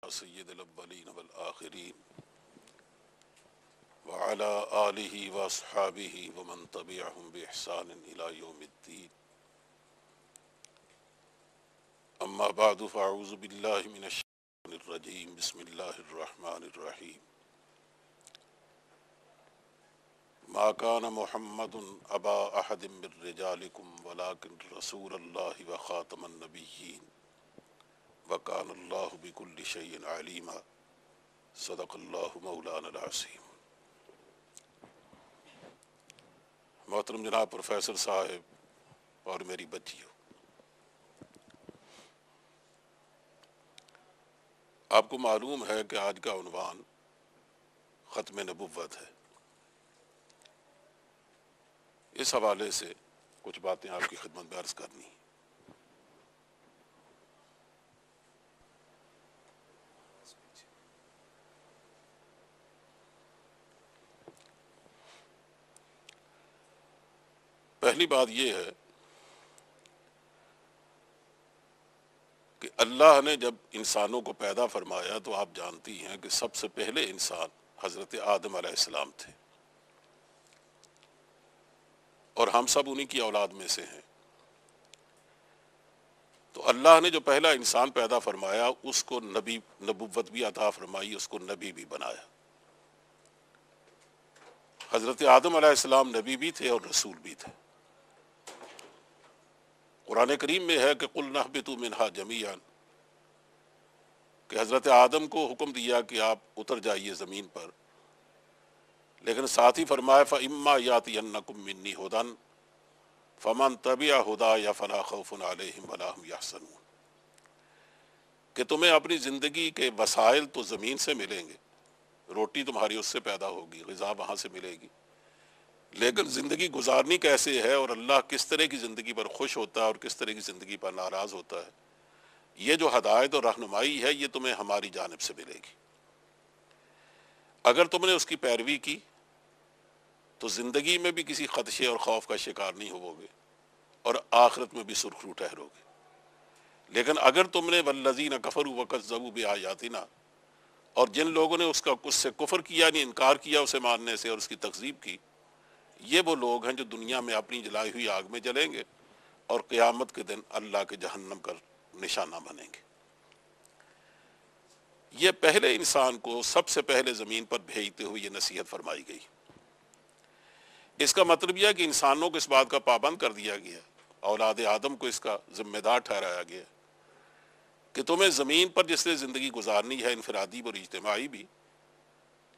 سید الاولین والآخرین وعلى آلہ واصحابہ ومن تبعہم بإحسان الی یوم الدین اما بعد فاعوذ باللہ من الشیطان الرجیم بسم اللہ الرحمن الرحیم ما كان محمد ابا احد من رجالکم ولکن رسول اللہ وخاتم النبیین وکان اللہ بکل شیء علیما صدق اللہ مولانا العظیم۔ محترم جناب پروفیسر صاحب اور میری بچیوں، آپ کو معلوم ہے کہ آج کا عنوان ختم نبوت ہے۔ اس حوالے سے کچھ باتیں آپ کی خدمت میں عرض کرنی ہیں۔ پہلی بات یہ ہے کہ اللہ نے جب انسانوں کو پیدا فرمایا تو آپ جانتی ہیں کہ سب سے پہلے انسان حضرت آدم علیہ السلام تھے، اور ہم سب انہی کی اولاد میں سے ہیں۔ تو اللہ نے جو پہلا انسان پیدا فرمایا اس کو نبوت بھی عطا فرمائی، اس کو نبی بھی بنایا۔ حضرت آدم علیہ السلام نبی بھی تھے اور رسول بھی تھے۔ قرآن کریم میں ہے کہ قُلْ نَهْبِطُوا مِنْهَا جَمِيعًا، کہ حضرت آدم کو حکم دیا کہ آپ اتر جائیے زمین پر، لیکن ساتھ ہی فرمایا فَإِمَّا يَأْتِيَنَّكُم مِّنِّي هُدًى فَمَن تَبِعَ هُدَايَ فَلَا خَوْفٌ عَلَيْهِمْ وَلَا هُمْ يَحْزَنُونَ، کہ تمہیں اپنی زندگی کے وسائل تو زمین سے ملیں گے، روٹی تمہاری اس سے پیدا ہوگی، غذا وہاں سے ملے گی، لیکن زندگی گزارنی کیسے ہے اور اللہ کس طرح کی زندگی پر خوش ہوتا ہے اور کس طرح کی زندگی پر ناراض ہوتا ہے، یہ جو ہدایت اور رہنمائی ہے یہ تمہیں ہماری جانب سے ملے گی۔ اگر تم نے اس کی پیروی کی تو زندگی میں بھی کسی خدشے اور خوف کا شکار نہیں ہوو گے اور آخرت میں بھی سرخرو ٹھہرو گے۔ لیکن اگر تم نے والذین کفروا وکذبوا بآیاتنا، اور جن لوگوں نے اس سے کفر کیا، یعنی انکار کیا اسے ماننے سے اور اس کی تکذیب کی، یہ وہ لوگ ہیں جو دنیا میں اپنی جلائی ہوئی آگ میں جلیں گے اور قیامت کے دن اللہ کے جہنم کا نشانہ بنیں گے۔ یہ پہلے انسان کو سب سے پہلے زمین پر بھیجتے ہوئے یہ نصیحت فرمائی گئی۔ اس کا مطلب یہ ہے کہ انسانوں کو اس بات کا پابند کر دیا گیا، اولاد آدم کو اس کا ذمہ دار ٹھہرایا گیا کہ تمہیں زمین پر جس نے زندگی گزارنی ہے، انفرادی اور اجتماعی بھی،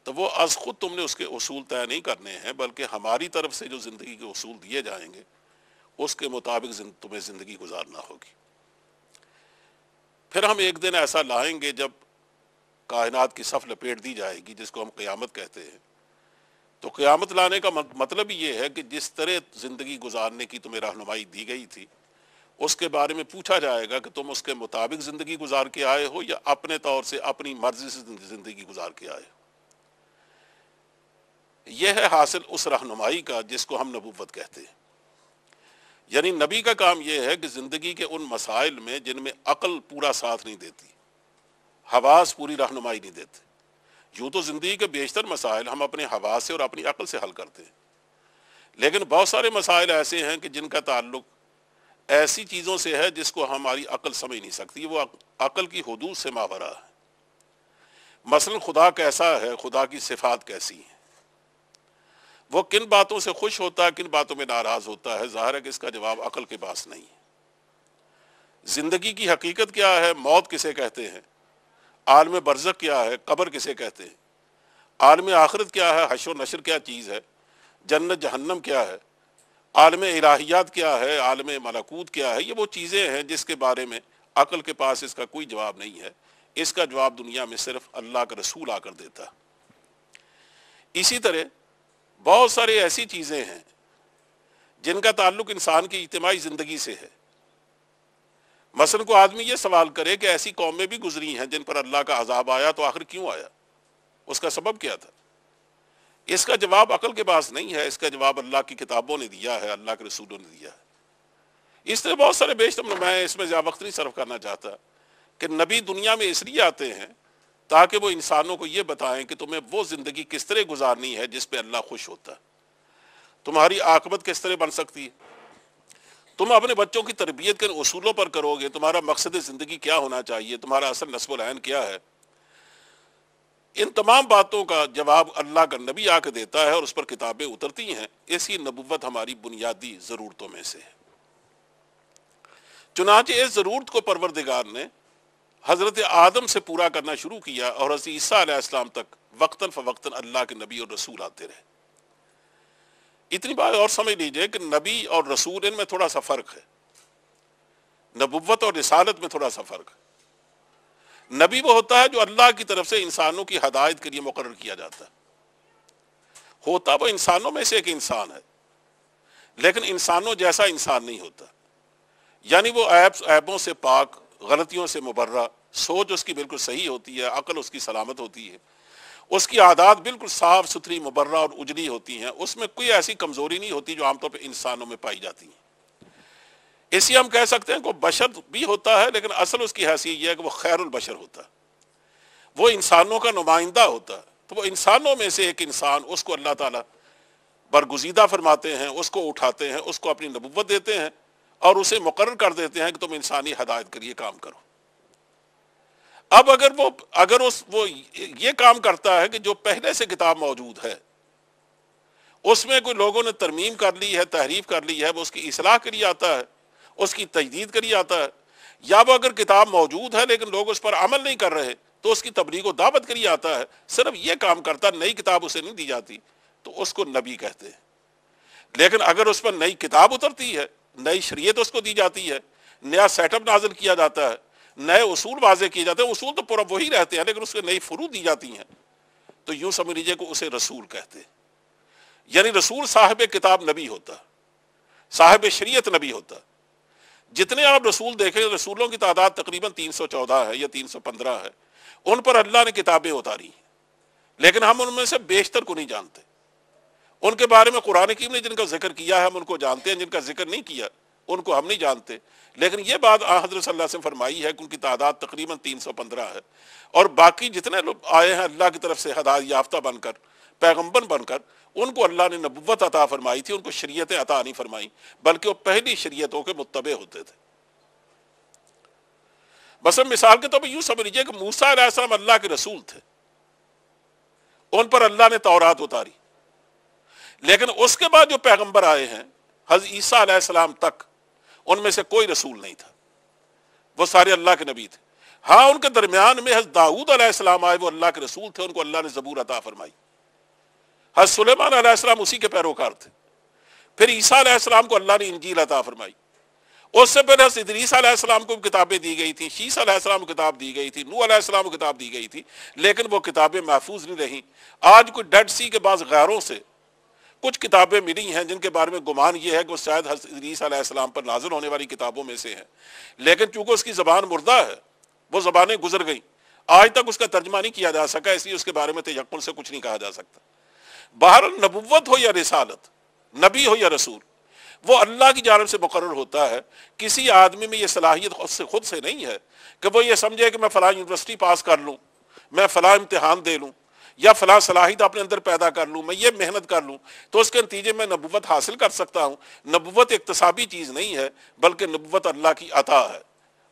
تو وہ از خود تم نے اس کے اصول طے نہیں کرنے ہیں، بلکہ ہماری طرف سے جو زندگی کے اصول دیے جائیں گے اس کے مطابق تمہیں زندگی گزارنا ہوگی۔ پھر ہم ایک دن ایسا لائیں گے جب کائنات کی صف لپیٹ دی جائے گی، جس کو ہم قیامت کہتے ہیں۔ تو قیامت لانے کا مطلب یہ ہے کہ جس طرح زندگی گزارنے کی تمہیں رہنمائی دی گئی تھی اس کے بارے میں پوچھا جائے گا کہ تم اس کے مطابق زندگی گزار کے آئے ہو یا اپنے طور سے اپنی مرضی سے زندگی گزار کے آئے ہو۔ یہ ہے حاصل اس رہنمائی کا جس کو ہم نبوت کہتے ہیں۔ یعنی نبی کا کام یہ ہے کہ زندگی کے ان مسائل میں جن میں عقل پورا ساتھ نہیں دیتی، حواس پوری رہنمائی نہیں دیتے، یوں تو زندگی کے بیشتر مسائل ہم اپنے حواس سے اور اپنی عقل سے حل کرتے ہیں، لیکن بہت سارے مسائل ایسے ہیں کہ جن کا تعلق ایسی چیزوں سے ہے جس کو ہماری عقل سمجھ نہیں سکتی، وہ عقل کی حدود سے ماوراء ہے۔ مثلا خدا کیسا ہے، خدا کی صفات کیسی ہیں، وہ کن باتوں سے خوش ہوتا ہے، کن باتوں میں ناراض ہوتا ہے، ظاہر ہے کہ اس کا جواب عقل کے پاس نہیں ہے۔ زندگی کی حقیقت کیا ہے، موت کسے کہتے ہیں، عالم برزخ کیا ہے، قبر کسے کہتے ہیں، عالم آخرت کیا ہے، حشر و نشر کیا چیز ہے، جنت جہنم کیا ہے، عالم الہیات کیا ہے، عالم ملکوت کیا ہے، یہ وہ چیزیں ہیں جس کے بارے میں عقل کے پاس اس کا کوئی جواب نہیں ہے۔ اس کا جواب دنیا میں صرف اللہ کا رسول آ کر دیتا ہے۔ اسی طرح بہت ساری ایسی چیزیں ہیں جن کا تعلق انسان کی اجتماعی زندگی سے ہے۔ مثلا کو آدمی یہ سوال کرے کہ ایسی قومیں بھی گزری ہیں جن پر اللہ کا عذاب آیا، تو آخر کیوں آیا، اس کا سبب کیا تھا؟ اس کا جواب عقل کے پاس نہیں ہے، اس کا جواب اللہ کی کتابوں نے دیا ہے، اللہ کے رسولوں نے دیا ہے۔ اس طرح بہت سارے بیشتر، میں اس میں زیادہ وقت نہیں صرف کرنا چاہتا کہ نبی دنیا میں اس لیے آتے ہیں تاکہ وہ انسانوں کو یہ بتائیں کہ تمہیں وہ زندگی کس طرح گزارنی ہے جس پہ اللہ خوش ہوتا ہے، تمہاری عاقبت کس طرح بن سکتی ہے، تم اپنے بچوں کی تربیت کے اصولوں پر کرو گے، تمہارا مقصد زندگی کیا ہونا چاہیے، تمہارا اصل نصب العین کیا ہے۔ ان تمام باتوں کا جواب اللہ کا نبی آ کے دیتا ہے اور اس پر کتابیں اترتی ہیں۔ ایسی نبوت ہماری بنیادی ضرورتوں میں سے ہے۔ چنانچہ اس ضرورت کو پروردگار نے حضرت آدم سے پورا کرنا شروع کیا اور حضرت عیسیٰ علیہ السلام تک وقتاً فوقتاً اللہ کے نبی اور رسول آتے رہے۔ اتنی بات اور سمجھ لیجئے کہ نبی اور رسول ان میں تھوڑا سا فرق ہے، نبوت اور رسالت میں تھوڑا سا فرق ہے۔ نبی وہ ہوتا ہے جو اللہ کی طرف سے انسانوں کی ہدایت کے لیے مقرر کیا جاتا ہے، ہوتا وہ انسانوں میں سے ایک انسان ہے لیکن انسانوں جیسا انسان نہیں ہوتا، یعنی وہ عیبوں سے پاک، غلطیوں سے مبرہ، سوچ اس کی بالکل صحیح ہوتی ہے، عقل اس کی سلامت ہوتی ہے، اس کی عادات بالکل صاف ستھری مبرہ اور اجلی ہوتی ہیں، اس میں کوئی ایسی کمزوری نہیں ہوتی جو عام طور پہ انسانوں میں پائی جاتی ہیں۔ اسی ہم کہہ سکتے ہیں کہ وہ بشر بھی ہوتا ہے لیکن اصل اس کی حیثیت یہ ہے کہ وہ خیر البشر ہوتا ہے، وہ انسانوں کا نمائندہ ہوتا ہے، تو وہ انسانوں میں سے ایک انسان، اس کو اللہ تعالیٰ برگزیدہ فرماتے ہیں، اس کو اٹھاتے ہیں، اس کو اپنی نبوت دیتے ہیں اور اسے مقرر کر دیتے ہیں کہ تم انسانی ہدایت کے لیے کام کرو۔ اب اگر وہ یہ کام کرتا ہے کہ جو پہلے سے کتاب موجود ہے اس میں کوئی لوگوں نے ترمیم کر لی ہے، تحریف کر لی ہے، وہ اس کی اصلاح کے لیے آتا ہے، اس کی تجدید کے لیے آتا ہے، یا وہ اگر کتاب موجود ہے لیکن لوگ اس پر عمل نہیں کر رہے تو اس کی تبلیغ و دعوت کے لیے آتا ہے، صرف یہ کام کرتا ہے، نئی کتاب اسے نہیں دی جاتی، تو اس کو نبی کہتے ہیں۔ لیکن اگر اس پر نئی کتاب اترتی ہے، نئی شریعت اس کو دی جاتی ہے، نیا سیٹ اپ نازل کیا جاتا ہے، نئے اصول واضح کیے جاتے ہیں، اصول تو پورا وہی رہتے ہیں لیکن اس کے نئی فروع دی جاتی ہیں، تو یوں سمجھ لیجیے کہ اسے رسول کہتے ہیں۔ یعنی رسول صاحب کتاب نبی ہوتا ہے، صاحب شریعت نبی ہوتا ہے۔ جتنے آپ رسول دیکھیں، رسولوں کی تعداد تقریباً 314 ہے یا 315 ہے، ان پر اللہ نے کتابیں اتاری ہیں، لیکن ہم ان میں سے بیشتر کو نہیں جانتے۔ ان کے بارے میں قرآن کریم نے جن کا ذکر کیا ہے ہم ان کو جانتے ہیں، جن کا ذکر نہیں کیا ان کو ہم نہیں جانتے، لیکن یہ بات حضرت صلی اللہ علیہ وسلم فرمائی ہے کہ ان کی تعداد تقریباً 315 ہے، اور باقی جتنے لوگ آئے ہیں اللہ کی طرف سے ہدایت یافتہ بن کر، پیغمبر بن کر، ان کو اللہ نے نبوت عطا فرمائی تھی، ان کو شریعتیں عطا نہیں فرمائی، بلکہ وہ پہلی شریعتوں کے متبع ہوتے تھے۔ بس مثال کے طور پر یوں سمجھ لیجیے کہ موسیٰ علیہ السلام اللہ کے رسول تھے، ان پر اللہ نے تورات اتاری، لیکن اس کے بعد جو پیغمبر آئے ہیں حضرت عیسیٰ علیہ السلام تک، ان میں سے کوئی رسول نہیں تھا، وہ سارے اللہ کے نبی تھے۔ ہاں ان کے درمیان میں حضرت داؤد علیہ السلام آئے، وہ اللہ کے رسول تھے، ان کو اللہ نے زبور عطا فرمائی۔ حضرت سلیمان علیہ السلام اسی کے پیروکار تھے۔ پھر عیسیٰ علیہ السلام کو اللہ نے انجیل عطا فرمائی۔ اس سے پہلے حضرت ادریس علیہ السلام کو کتابیں دی گئی تھیں، شیس علیہ السلام کو کتاب دی گئی تھی، نوح علیہ السلام کو کتاب دی گئی تھی، لیکن وہ کتابیں محفوظ نہیں رہیں۔ آج کوئی ڈیڈ سی کے بعض غاروں سے کچھ کتابیں ملی ہیں جن کے بارے میں گمان یہ ہے کہ وہ شاید حضرت ادریس علیہ السلام پر نازل ہونے والی کتابوں میں سے ہیں، لیکن چونکہ اس کی زبان مردہ ہے، وہ زبانیں گزر گئیں، آج تک اس کا ترجمہ نہیں کیا جا سکا، اس لیے اس کے بارے میں تیقن سے کچھ نہیں کہا جا سکتا۔ بہرحال نبوت ہو یا رسالت، نبی ہو یا رسول، وہ اللہ کی جانب سے مقرر ہوتا ہے۔ کسی آدمی میں یہ صلاحیت خود سے نہیں ہے کہ وہ یہ سمجھے کہ میں فلاں یونیورسٹی پاس کر لوں، میں فلاں امتحان دے لوں، یا فلاں صلاحیت اپنے اندر پیدا کر لوں، میں یہ محنت کر لوں تو اس کے نتیجے میں نبوت حاصل کر سکتا ہوں۔ نبوت اکتسابی چیز نہیں ہے بلکہ نبوت اللہ کی عطا ہے،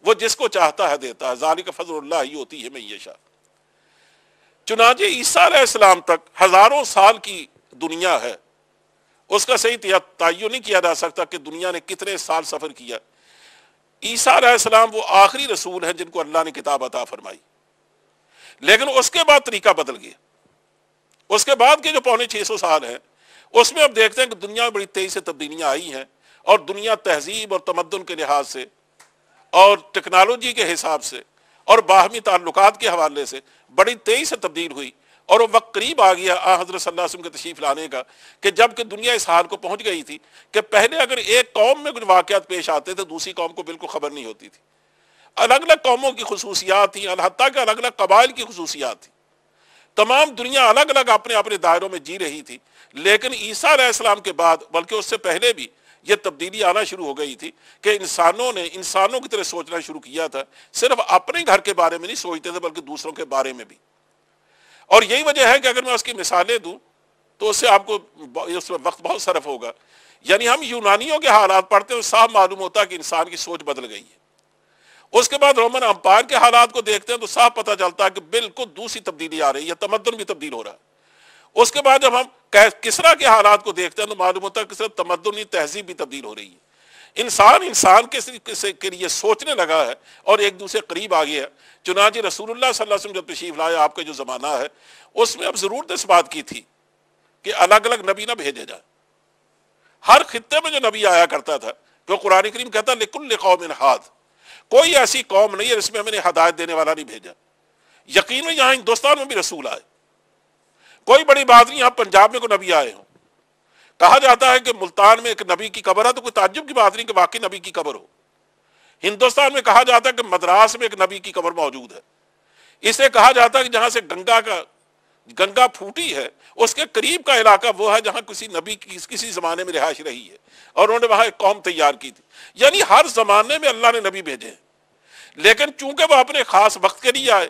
وہ جس کو چاہتا ہے دیتا ہے، ذالک فضل اللہ یؤتیہ ہے من یشاء۔ چنانچہ عیسیٰ علیہ السلام تک ہزاروں سال کی دنیا ہے، اس کا صحیح تعین نہیں کیا جا سکتا کہ دنیا نے کتنے سال سفر کیا۔ عیسیٰ علیہ السلام وہ آخری رسول ہیں جن کو اللہ نے کتاب عطا فرمائی، لیکن اس کے بعد طریقہ بدل گیا۔ اس کے بعد کے جو 650 سال ہیں اس میں اب دیکھتے ہیں کہ دنیا میں بڑی تیزی سے تبدیلیاں آئی ہیں، اور دنیا تہذیب اور تمدن کے لحاظ سے اور ٹیکنالوجی کے حساب سے اور باہمی تعلقات کے حوالے سے بڑی تیزی سے تبدیل ہوئی، اور وہ وقت قریب آ گیا حضرت صلی اللہ علیہ وسلم کے تشریف لانے کا کہ جب کہ دنیا اس حال کو پہنچ گئی تھی کہ پہلے اگر ایک قوم میں کچھ واقعات پیش آتے تھے دوسری قوم کو بالکل خبر نہیں ہوتی تھی۔ الگ الگ قوموں کی خصوصیات تھیں، حتیٰ کہ الگ الگ قبائل کی خصوصیات تھیں، تمام دنیا الگ الگ اپنے اپنے دائروں میں جی رہی تھی۔ لیکن عیسیٰ علیہ السلام کے بعد بلکہ اس سے پہلے بھی یہ تبدیلی آنا شروع ہو گئی تھی کہ انسانوں نے انسانوں کی طرح سوچنا شروع کیا تھا، صرف اپنے گھر کے بارے میں نہیں سوچتے تھے بلکہ دوسروں کے بارے میں بھی۔ اور یہی وجہ ہے کہ اگر میں اس کی مثالیں دوں تو اس سے آپ کو اس میں وقت بہت صرف ہوگا. یعنی ہم یونانیوں کے حالات پڑھتے ہیں، صاف معلوم ہوتا ہے کہ انسان کی سوچ بدل گئی ہے. اس کے بعد رومن امپائر کے حالات کو دیکھتے ہیں تو صاف پتہ چلتا ہے کہ بالکل دوسری تبدیلی آ رہی ہے، تمدن بھی تبدیل ہو رہا ہے. اس کے بعد جب ہم کسرا کے حالات کو دیکھتے ہیں تو معلوم ہوتا ہے کہ تمدنی تہذیب بھی تبدیل ہو رہی ہے. انسان کے لیے سوچنے لگا ہے اور ایک دوسرے قریب آ گیا. چنانچہ رسول اللہ صلی اللہ علیہ وسلم جب تشریف لائے، آپ کا جو زمانہ ہے اس میں اب ضرورت اس بات کی تھی کہ الگ الگ نبی نہ بھیجے جائے. ہر خطے میں جو نبی آیا کرتا تھا، تو قرآن کریم کہتا ہے لِكُلِّ قَوْمٍ ہاد، کوئی ایسی قوم نہیں ہے جس میں ہم نے ہدایت دینے والا نہیں بھیجا. یقین میں یہاں ہندوستان میں بھی رسول آئے، کوئی بڑی بات نہیں. یہاں پنجاب میں کوئی نبی آئے ہوں، کہا جاتا ہے کہ ملتان میں ایک نبی کی قبر ہے، تو کوئی تعجب کی بات نہیں کہ واقعی نبی کی قبر ہو. ہندوستان میں کہا جاتا ہے کہ مدراس میں ایک نبی کی قبر موجود ہے. اسے کہا جاتا ہے کہ جہاں سے گنگا پھوٹی ہے اس کے قریب کا علاقہ وہ ہے جہاں کسی نبی کی کسی زمانے میں رہائش رہی ہے، اور انہوں نے وہاں ایک قوم تیار کی تھی. یعنی ہر زمانے میں اللہ نے نبی بھیجے ہیں، لیکن چونکہ وہ اپنے خاص وقت کے لیے آئے،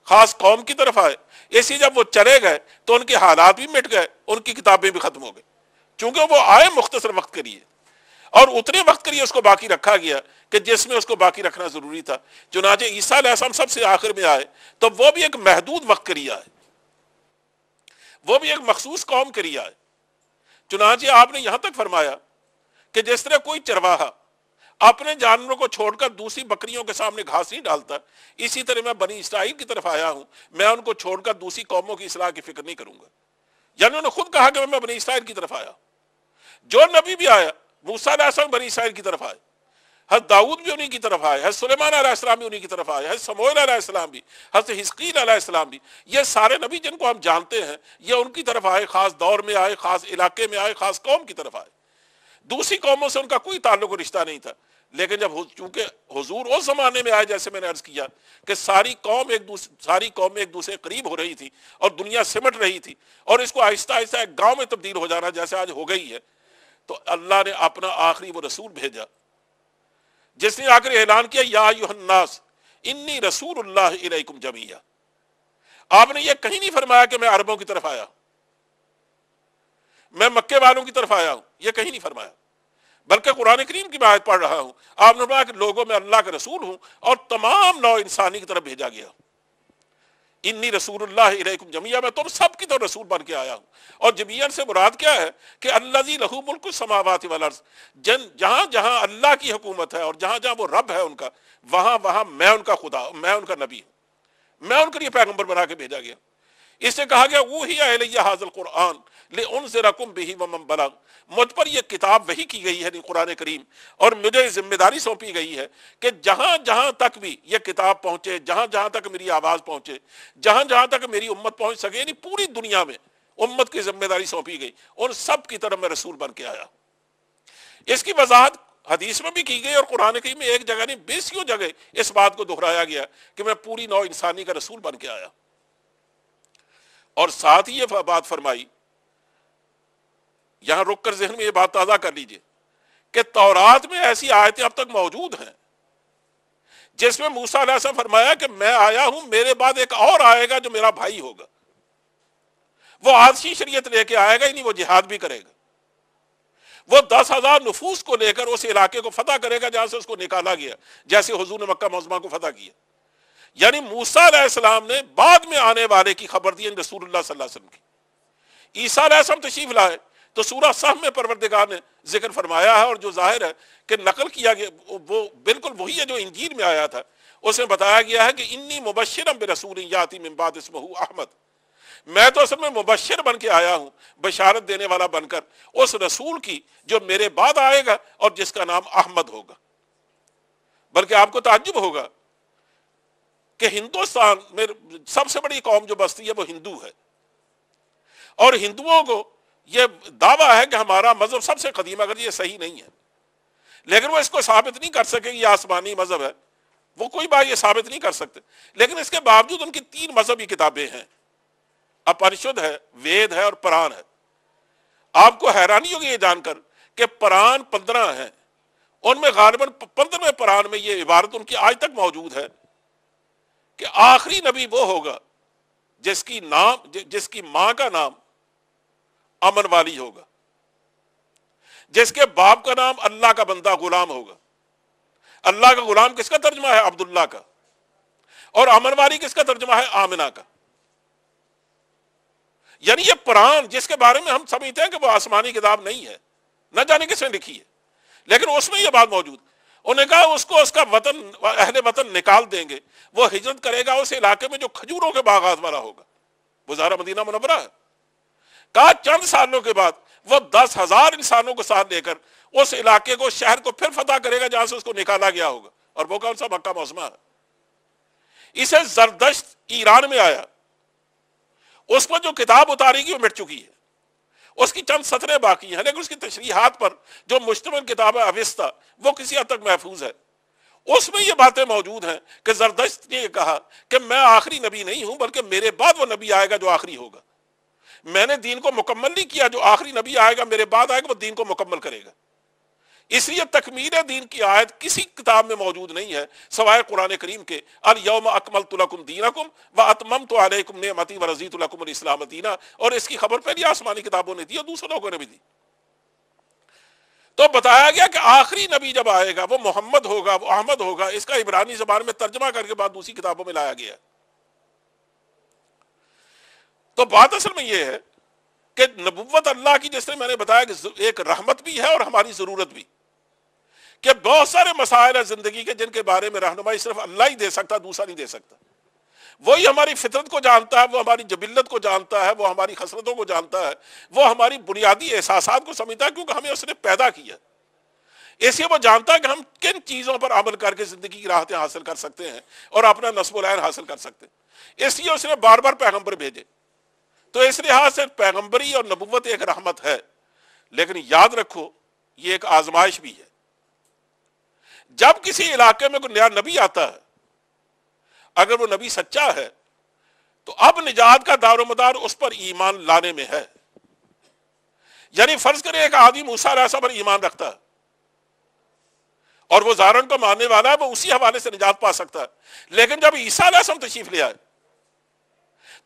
خاص قوم کی طرف آئے، اسی جب وہ چلے گئے تو ان کے حالات بھی مٹ گئے، ان کی کتابیں بھی ختم ہو گئی، چونکہ وہ آئے مختصر وقت کے لیے اور اتنے وقت کے لیے اس کو باقی رکھا گیا کہ جس میں اس کو باقی رکھنا ضروری تھا. چنانچہ عیسیٰ علیہ السلام سب سے آخر میں آئے تو وہ بھی ایک محدود وقت کے لیے آئے، وہ بھی ایک مخصوص قوم کے لیے آئے. چنانچہ آپ نے یہاں تک فرمایا کہ جس طرح کوئی چرواہا اپنے جانوروں کو چھوڑ کر دوسری بکریوں کے سامنے گھاس نہیں ڈالتا، اسی طرح میں بنی اسرائیل کی طرف آیا ہوں، میں ان کو چھوڑ کر دوسری قوموں کی اصلاح کی فکر نہیں کروں گا. یعنی انہوں نے خود کہا کہ میں بنی اسرائیل کی طرف آیا. جو نبی بھی آیا، موسیٰ علیہ السلام بنی اسرائیل کی طرف آئے، حضرت داؤد بھی انہی کی طرف آئے، حضرت سلیمان علیہ السلام بھی انہی کی طرف آئے، حضرت سموئیل علیہ السلام بھی، حضرت حزقیل علیہ السلام بھی. یہ سارے نبی جن کو ہم جانتے ہیں یہ ان کی طرف آئے، خاص دور میں آئے، خاص علاقے میں آئے، خاص قوم کی طرف آئے. دوسری قوموں سے ان کا کوئی تعلق و رشتہ نہیں تھا. لیکن جب چونکہ حضور اس زمانے میں آئے، جیسے میں نے عرض کیا کہ ساری قوم ایک دوسرے قریب ہو رہی تھی اور دنیا سمٹ رہی تھی، اور اس کو آہستہ آہستہ ایک گاؤں میں تبدیل ہو جانا جیسے آج ہو گئی ہے، تو اللہ نے اپنا آخری وہ رسول بھیجا جس نے آ کر اعلان کیا یا ایھا الناس انی رسول اللہ الیکم جمیعا. آپ نے یہ کہیں نہیں فرمایا کہ میں عربوں کی طرف آیا، میں مکے والوں کی طرف آیا ہوں، یہ کہیں نہیں فرمایا، بلکہ قرآن کریم کی میں آیت پڑھ رہا ہوں. آپ نے فرمایا کہ لوگوں میں اللہ کا رسول ہوں اور تمام نوع انسانی کی طرف بھیجا گیا. انی رسول اللہ الیکم جمیعا، میں تم سب کی طرف رسول بن کے آیا ہوں. اور جمیعا سے مراد کیا ہے کہ الذی لہ ملک السماوات والارض، جہاں جہاں اللہ کی حکومت ہے اور جہاں جہاں وہ رب ہے ان کا، وہاں وہاں میں ان کا خدا، میں ان کا نبی ہوں، میں ان کے لیے پیغمبر بنا کے بھیجا گیا. اس سے کہا گیا اوحی الی ھذا القرآن لانذرکم بہ ومن بلغ، مجھ پر یہ کتاب وحی کی گئی ہے قرآن کریم، اور مجھے ذمہ داری سونپی گئی ہے کہ جہاں جہاں تک بھی یہ کتاب پہنچے، جہاں جہاں تک میری آواز پہنچے، جہاں جہاں تک میری امت پہنچ سکے، یعنی پوری دنیا میں امت کی ذمہ داری سونپی گئی، ان سب کی طرف میں رسول بن کے آیا. اس کی وضاحت حدیث میں بھی کی گئی اور قرآن کریم میں ایک جگہ نہیں بیسیوں جگہ اس بات کو دہرایا گیا کہ میں پوری نوع انسانی کا رسول بن کے آیا. اور ساتھ ہی یہ بات فرمائی، یہاں رک کر ذہن میں یہ بات تازہ کر لیجئے کہ تورات میں ایسی آیتیں اب تک موجود ہیں جس میں موسیٰ علیہ السلام فرمایا کہ میں آیا ہوں، میرے بعد ایک اور آئے گا جو میرا بھائی ہوگا، وہ آدشی شریعت لے کے آئے گا، یعنی وہ جہاد بھی کرے گا، وہ 10,000 نفوس کو لے کر اس علاقے کو فتح کرے گا جہاں سے اس کو نکالا گیا، جیسے حضور نے مکہ معظمہ کو فتح کیا. یعنی موسیٰ علیہ السلام نے بعد میں آنے والے کی خبر دی رسول اللہ صلی اللہ علیہ وسلم کی. عیسیٰ علیہ السلام تشریف لائے تو سورہ صح میں پروردگار نے ذکر فرمایا ہے، اور جو ظاہر ہے کہ نقل کیا گیا وہ بالکل وہی ہے جو انجیل میں آیا تھا. اس میں بتایا گیا ہے کہ انی مبشرا برسول یاتی من بعد اسمہ احمد، میں تو اصل میں مبشر بن کے آیا ہوں، بشارت دینے والا بن کر اس رسول کی جو میرے بعد آئے گا اور جس کا نام احمد ہوگا. بلکہ آپ کو تعجب ہوگا کہ ہندوستان میں سب سے بڑی قوم جو بستی ہے وہ ہندو ہے، اور ہندوؤں کو یہ دعویٰ ہے کہ ہمارا مذہب سب سے قدیم، اگر یہ صحیح نہیں ہے، لیکن وہ اس کو ثابت نہیں کر سکے کہ یہ آسمانی مذہب ہے، وہ کوئی بات یہ ثابت نہیں کر سکتے. لیکن اس کے باوجود ان کی 3 مذہبی کتابیں ہیں، اپنشد ہے، وید ہے اور پران ہے. آپ کو حیرانی ہوگی یہ جان کر کہ پران 15 ہیں، ان میں غالباً 15ویں پران میں یہ عبارت ان کی آج تک موجود ہے کہ آخری نبی وہ ہوگا جس کی ماں کا نام امن والی ہوگا، جس کے باپ کا نام اللہ کا بندہ غلام ہوگا۔ اللہ کا غلام کس کا ترجمہ ہے؟ عبداللہ کا۔ اور امن والی کس کا ترجمہ ہے؟ آمنہ کا۔ یعنی یہ قرآن جس کے بارے میں ہم سمجھتے ہیں کہ وہ آسمانی کتاب نہیں ہے، نہ جانے کس نے لکھی ہے، لیکن اس میں یہ بات موجود۔ انہوں نے کہا اس کو اس کا وطن، اہل وطن نکال دیں گے، وہ ہجرت کرے گا اس علاقے میں جو کھجوروں کے باغات والا ہوگا، وہ ذرا مدینہ منورہ ہے۔ کہا چند سالوں کے بعد وہ 10,000 انسانوں کو ساتھ لے کر اس علاقے کو، شہر کو پھر فتح کرے گا جہاں سے اس کو نکالا گیا ہوگا، اور وہ کون سا؟ مکہ معظمہ ہے۔ اسے زردشت ایران میں آیا، اس پر جو کتاب اتاری گئی وہ مٹ چکی ہے، اس کی چند سطریں باقی ہیں، لیکن اس کی تشریحات پر جو مشتمل کتاب ہے اوستا، وہ کسی حد تک محفوظ ہے۔ اس میں یہ باتیں موجود ہیں کہ زردشت نے یہ کہا کہ میں آخری نبی نہیں ہوں، بلکہ میرے بعد وہ نبی آئے گا جو آخری ہوگا۔ میں نے دین کو مکمل نہیں کیا، جو آخری نبی آئے گا میرے بعد آئے گا وہ دین کو مکمل کرے گا۔ اس لیے تکمیل دین کی آیت کسی کتاب میں موجود نہیں ہے سوائے قرآن کریم کے۔ الیوم اکملت لکم دینکم واتممت علیکم نعمتی ورضیت لکم الاسلام دینا، اور اس کی خبر پہلی آسمانی کتابوں نے دی اور دوسرے لوگوں نے بھی دی۔ تو بتایا گیا کہ آخری نبی جب آئے گا وہ محمد ہوگا، وہ احمد ہوگا، اس کا عبرانی زبان میں ترجمہ کر کے بعد دوسری کتابوں میں لایا گیا۔ تو بات اصل میں یہ ہے کہ نبوت اللہ کی، جس نے میں نے بتایا کہ ایک رحمت بھی ہے اور ہماری ضرورت بھی، کہ بہت سارے مسائل ہیں زندگی کے جن کے بارے میں رہنمائی صرف اللہ ہی دے سکتا، دوسرا نہیں دے سکتا۔ وہی ہماری فطرت کو جانتا ہے، وہ ہماری جبلت کو جانتا ہے، وہ ہماری خصلتوں کو جانتا ہے، وہ ہماری بنیادی احساسات کو سمجھتا ہے، کیونکہ ہمیں اس نے پیدا کیا۔ اس لیے وہ جانتا ہے کہ ہم کن چیزوں پر عمل کر کے زندگی کی راحتیں حاصل کر سکتے ہیں اور اپنا نصب العین حاصل کر سکتے ہیں۔ اس لیے اس نے بار بار پیغمبر بھیجے۔ تو اس لحاظ سے پیغمبری اور نبوت ایک رحمت ہے، لیکن یاد رکھو یہ ایک آزمائش بھی ہے۔ جب کسی علاقے میں کوئی نیا نبی آتا ہے، اگر وہ نبی سچا ہے تو اب نجات کا دار و مدار اس پر ایمان لانے میں ہے۔ یعنی فرض کرے ایک آدمی موسیٰ علیہ السلام پر ایمان رکھتا ہے اور وہ ظاہراً کو ماننے والا ہے، وہ اسی حوالے سے نجات پا سکتا ہے، لیکن جب عیسیٰ علیہ السلام تشریف لے آئے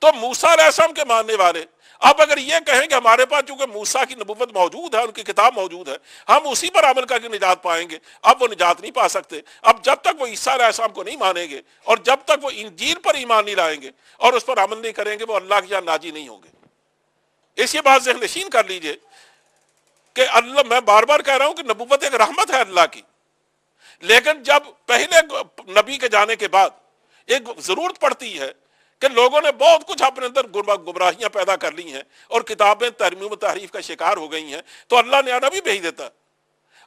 تو موسیٰ علیہ السلام کے ماننے والے اب اگر یہ کہیں کہ ہمارے پاس چونکہ موسیٰ کی نبوت موجود ہے، ان کی کتاب موجود ہے، ہم اسی پر عمل کر کے نجات پائیں گے، اب وہ نجات نہیں پا سکتے۔ اب جب تک وہ عیسیٰ علیہ السلام کو نہیں مانیں گے اور جب تک وہ انجیل پر ایمان نہیں لائیں گے اور اس پر عمل نہیں کریں گے، وہ اللہ کی یہاں ناجی نہیں ہوں گے۔ اس یہ بات ذہن نشین کر لیجئے کہ اللہ، میں بار بار کہہ رہا ہوں کہ نبوت ایک رحمت ہے اللہ کی، لیکن جب پہلے نبی کے جانے کے بعد ایک ضرورت پڑتی ہے کہ لوگوں نے بہت کچھ اپنے اندر گمراہیاں پیدا کر لی ہیں اور کتابیں ترمیم و تحریف کا شکار ہو گئی ہیں، تو اللہ نیا نبی بھیج دیتا۔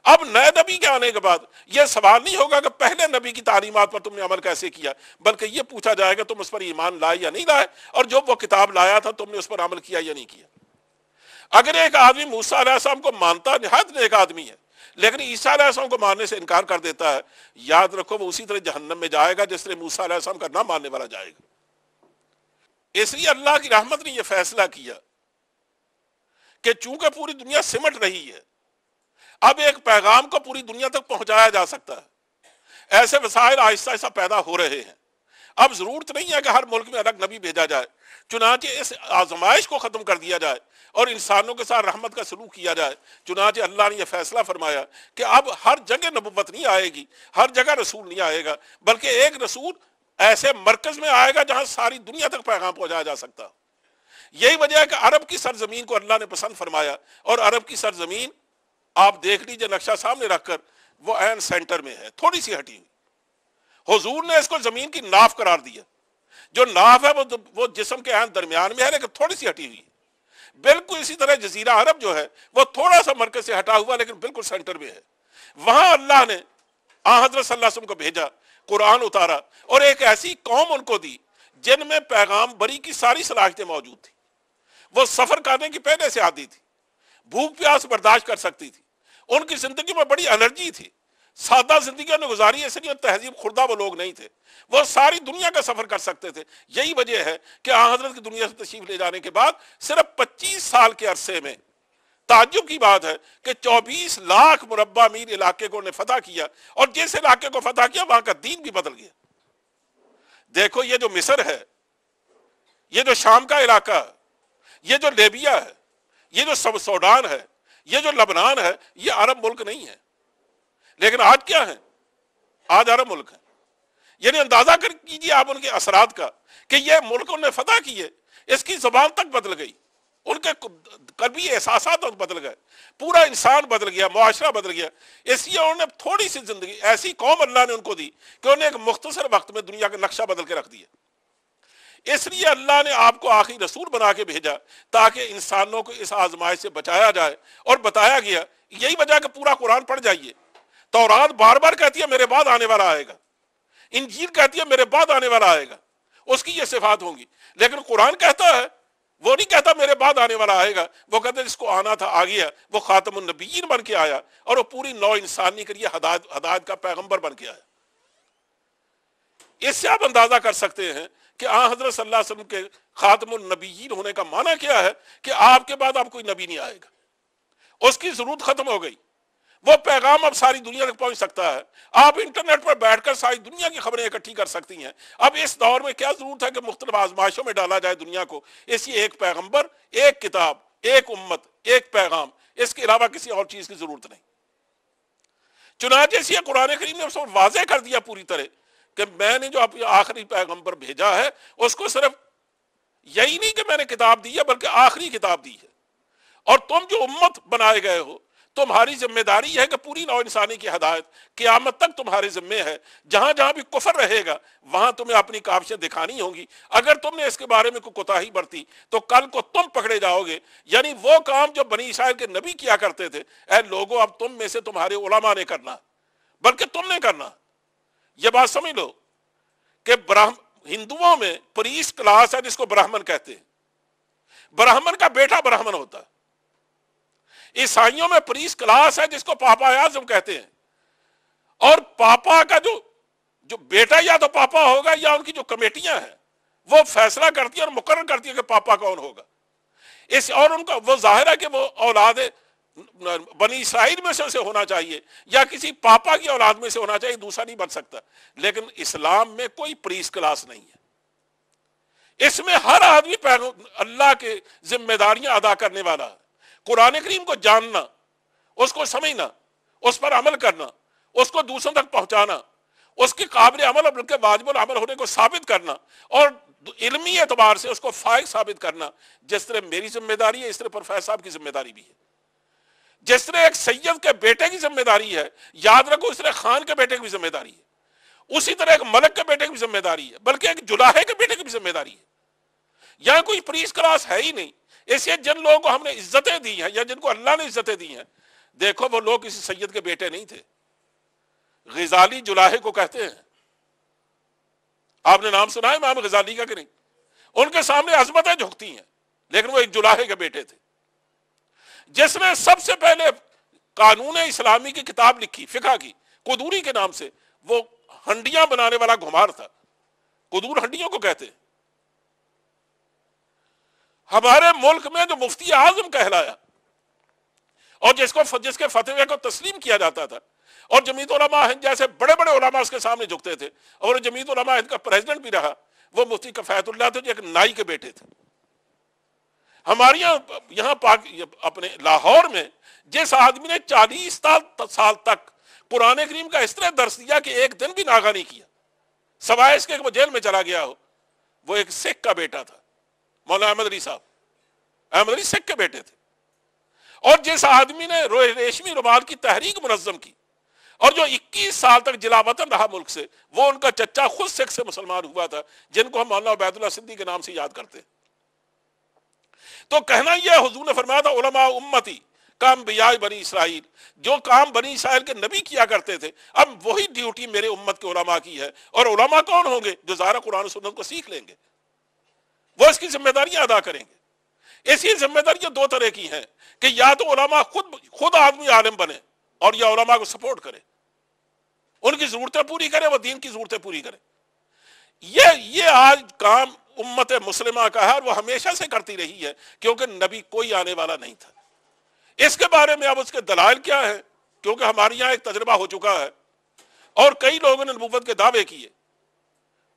اب نئے نبی کے آنے کے بعد یہ سوال نہیں ہوگا کہ پہلے نبی کی تعلیمات پر تم نے عمل کیسے کیا، بلکہ یہ پوچھا جائے گا تم اس پر ایمان لائے یا نہیں لائے، اور جو وہ کتاب لایا تھا تم نے اس پر عمل کیا یا نہیں کیا۔ اگر ایک آدمی موسیٰ علیہ السلام کو مانتا، نہایت نیک آدمی ہے، لیکن عیسیٰ علیہ السلام کو ماننے سے انکار کر دیتا ہے، یاد رکھو وہ اسی طرح جہنم میں جائے گا جس طرح موسیٰ علیہ السلام کا نہ ماننے والا جائے گا۔ اس لیے اللہ کی رحمت نے یہ فیصلہ کیا کہ چونکہ پوری دنیا سمٹ رہی ہے، اب ایک پیغام کو پوری دنیا تک پہنچایا جا سکتا ہے۔ ایسے وسائل آہستہ آہستہ پیدا ہو رہے ہیں۔ اب ضرورت نہیں ہے کہ ہر ملک میں الگ نبی بھیجا جائے، چنانچہ اس آزمائش کو ختم کر دیا جائے اور انسانوں کے ساتھ رحمت کا سلوک کیا جائے۔ چنانچہ اللہ نے یہ فیصلہ فرمایا کہ اب ہر جگہ نبوت نہیں آئے گی، ہر جگہ رسول نہیں آئے گا، بلکہ ایک رسول ایسے مرکز میں آئے گا جہاں ساری دنیا تک پیغام پہنچایا جا سکتا۔ یہی وجہ ہے کہ عرب کی سرزمین کو اللہ نے پسند فرمایا، اور عرب کی سرزمین آپ دیکھ لیجئے نقشہ سامنے رکھ کر، وہ عین سینٹر میں ہے، تھوڑی سی ہٹی ہوئی۔ حضور نے اس کو زمین کی ناف قرار دیا۔ جو ناف ہے وہ جسم کے عین درمیان میں ہے، لیکن تھوڑی سی ہٹی ہوئی ہے۔ بالکل اسی طرح جزیرہ عرب جو ہے وہ تھوڑا سا مرکز سے ہٹا ہوا لیکن بالکل سینٹر میں ہے۔ وہاں اللہ نے حضرت صلی اللہ علیہ وسلم کو بھیجا، قرآن اتارا، اور ایک ایسی قوم ان کو دی جن میں پیغام بری کی ساری صلاحیتیں موجود تھی۔ وہ سفر کرنے کی پہلے سے عادی تھی، بھوک پیاس برداشت کر سکتی تھی، ان کی زندگی میں بڑی انرجی تھی، سادہ زندگی انہوں نے گزاری، اس لیے تہذیب خوردہ وہ لوگ نہیں تھے، وہ ساری دنیا کا سفر کر سکتے تھے۔ یہی وجہ ہے کہ حضرت کی دنیا سے تشریف لے جانے کے بعد صرف 25 سال کے عرصے میں، تعجب کی بات ہے کہ 24 لاکھ مربع میل علاقے کو انہیں فتح کیا، اور جس علاقے کو فتح کیا وہاں کا دین بھی بدل گیا۔ دیکھو یہ جو مصر ہے، یہ جو شام کا علاقہ ہے، یہ جو لیبیا ہے، یہ جو سوڈان ہے، یہ جو لبنان ہے، یہ عرب ملک نہیں ہے، لیکن آج کیا ہے؟ آج عرب ملک ہے۔ یعنی اندازہ کیجیے آپ ان کے اثرات کا، کہ یہ ملک انہوں نے فتح کیے، اس کی زبان تک بدل گئی، ان کے قلبی احساسات بدل گئے، پورا انسان بدل گیا، معاشرہ بدل گیا۔ اس لیے انہوں نے تھوڑی سی زندگی، ایسی قوم اللہ نے ان کو دی کہ انہوں نے ایک مختصر وقت میں دنیا کا نقشہ بدل کے رکھ دیا۔ اس لیے اللہ نے آپ کو آخری رسول بنا کے بھیجا تاکہ انسانوں کو اس آزمائش سے بچایا جائے، اور بتایا گیا، یہی وجہ کہ پورا قرآن پڑھ جائیے۔ تورات بار بار کہتی ہے میرے بعد آنے والا آئے گا، انجیل کہتی ہے میرے بعد آنے والا آئے گا، اس کی یہ صفات ہوں گی، لیکن قرآن کہتا ہے، وہ نہیں کہتا میرے بعد آنے والا آئے گا، وہ کہتا ہے جس کو آنا تھا آ گیا، وہ خاتم النبیین بن کے آیا، اور وہ پوری نو انسانی کے لیے ہدایت کا پیغمبر بن کے آیا۔ اس سے آپ اندازہ کر سکتے ہیں کہ حضرت صلی اللہ علیہ وسلم کے خاتم النبیین ہونے کا معنی کیا ہے، کہ آپ کے بعد آپ کوئی نبی نہیں آئے گا، اس کی ضرورت ختم ہو گئی، وہ پیغام اب ساری دنیا تک پہنچ سکتا ہے، آپ انٹرنیٹ پر بیٹھ کر ساری دنیا کی خبریں اکٹھی کر سکتی ہیں۔ اب اس دور میں کیا ضرورت ہے کہ مختلف آزمائشوں میں ڈالا جائے دنیا کو؟ اس لیے ایک پیغمبر، ایک کتاب، ایک امت، ایک پیغام، اس کے علاوہ کسی اور چیز کی ضرورت نہیں۔ چنانچہ اس لیے قرآن کریم نے اس کو واضح کر دیا پوری طرح کہ میں نے جو آخری پیغمبر بھیجا ہے، اس کو صرف یہی نہیں کہ میں نے کتاب دی ہے، بلکہ آخری کتاب دی ہے، اور تم جو امت بنائے گئے ہو، تمہاری ذمہ داری ہے کہ پوری نو انسانی کی ہدایت قیامت تک تمہارے ذمے ہے۔ جہاں جہاں بھی کفر رہے گا وہاں تمہیں اپنی کاوشیں دکھانی ہوں گی۔ اگر تم نے اس کے بارے میں کوئی کوتاہی برتی تو کل کو تم پکڑے جاؤ گے۔ یعنی وہ کام جو بنی اسرائیل کے نبی کیا کرتے تھے، اے لوگوں اب تم میں سے تمہارے علماء نے کرنا، بلکہ تم نے کرنا۔ یہ بات سمجھ لو کہ ہندوؤں میں پریسٹ کلاس ہے جس کو برہمن کہتے ہیں، برہمن کا بیٹا برہمن ہوتا ہے۔ عیسائیوں میں پریسٹ کلاس ہے جس کو پاپا اعظم کہتے ہیں، اور پاپا کا جو بیٹا یا تو پاپا ہوگا یا ان کی جو کمیٹیاں ہیں وہ فیصلہ کرتی ہیں اور مقرر کرتی ہیں کہ پاپا کون ہوگا۔ اور ان کا وہ ظاہر ہے کہ وہ اولاد بنی اسرائیل میں سے ہونا چاہیے یا کسی پاپا کی اولاد میں سے ہونا چاہیے، دوسرا نہیں بن سکتا۔ لیکن اسلام میں کوئی پریسٹ کلاس نہیں ہے، اس میں ہر آدمی اللہ کے ذمہ داریاں ادا کرنے والا ہے۔ قرآن کریم کو جاننا، اس کو سمجھنا، اس پر عمل کرنا، اس کو دوسروں تک پہنچانا، اس کے قابل عمل اور بلکہ واجب العمل ہونے کو ثابت کرنا، اور علمی اعتبار سے اس کو فائق ثابت کرنا۔ جس طرح میری ذمہ داری ہے، اس طرح پروفیسر صاحب کی ذمہ داری بھی ہے۔ جس طرح ایک سید کے بیٹے کی ذمہ داری ہے، یاد رکھو اس طرح خان کے بیٹے کی بھی ذمہ داری ہے، اسی طرح ایک ملک کے بیٹے کی بھی ذمہ داری ہے، بلکہ ایک جلاہے کے بیٹے کی بھی ذمہ داری ہے۔ یہاں کوئی پریس کلاس ہے ہی نہیں۔ اس لیے جن لوگوں کو ہم نے عزتیں دی ہیں یا جن کو اللہ نے عزتیں دی ہیں، دیکھو وہ لوگ کسی سید کے بیٹے نہیں تھے۔ غزالی جلاہے کو کہتے ہیں، آپ نے نام سنا ہے امام غزالی کا کہ نہیں؟ ان کے سامنے عظمتیں جھکتی ہیں، لیکن وہ ایک جلاہے کے بیٹے تھے۔ جس نے سب سے پہلے قانون اسلامی کی کتاب لکھی فقہ کی، قدوری کے نام سے، وہ ہنڈیاں بنانے والا گھمار تھا۔ قدور ہنڈیوں کو کہتے ہیں۔ ہمارے ملک میں جو مفتی اعظم کہلایا اور جس کے فتوے کو تسلیم کیا جاتا تھا، اور جمعیت علماء ہند جیسے بڑے بڑے علماء اس کے سامنے جھکتے تھے، اور جمعیت علماء ہند کا پریزیڈنٹ بھی رہا، وہ مفتی کفایت اللہ تھے جو ایک نائی کے بیٹے تھے۔ ہمارے یہاں اپنے لاہور میں جس آدمی نے 40 سال تک قرآن کریم کا اس طرح درس دیا کہ ایک دن بھی ناغہ نہیں کیا، سوائے اس کے وہ جیل میں چلا گیا ہو، وہ ایک سکھ کا بیٹا تھا، مولانا احمد علی صاحب۔ احمد علی سکھ کے بیٹے تھے۔ اور جس آدمی نے ریشمی رومال کی تحریک منظم کی اور جو 21 سال تک جلا وطن رہا ملک سے، وہ ان کا چچا خود سکھ سے مسلمان ہوا تھا، جن کو ہم مولانا عبید اللہ سندھی کے نام سے یاد کرتے ہیں۔ تو کہنا یہ حضور نے فرمایا تھا علماء امتی کام بیائی بنی اسرائیل، جو کام بنی اسرائیل کے نبی کیا کرتے تھے، اب وہی ڈیوٹی میرے امت کے علماء کی ہے۔ اور علماء کون ہوں گے؟ جو ظاہر قرآن و سنت کو سیکھ لیں گے، وہ اس کی ذمہ داریاں ادا کریں گے۔ اسی ذمہ داریاں دو طرح کی ہیں کہ یا تو علماء خود آدمی عالم بنے اور یا علماء کو سپورٹ کرے، ان کی ضرورتیں پوری کرے، وہ دین کی ضرورتیں پوری کرے۔ یہ آج کام امت مسلمہ کا ہے، اور وہ ہمیشہ سے کرتی رہی ہے، کیونکہ نبی کوئی آنے والا نہیں تھا۔ اس کے بارے میں اب اس کے دلائل کیا ہیں؟ کیونکہ ہمارے یہاں ایک تجربہ ہو چکا ہے اور کئی لوگوں نے نبوت کے دعوے کیے،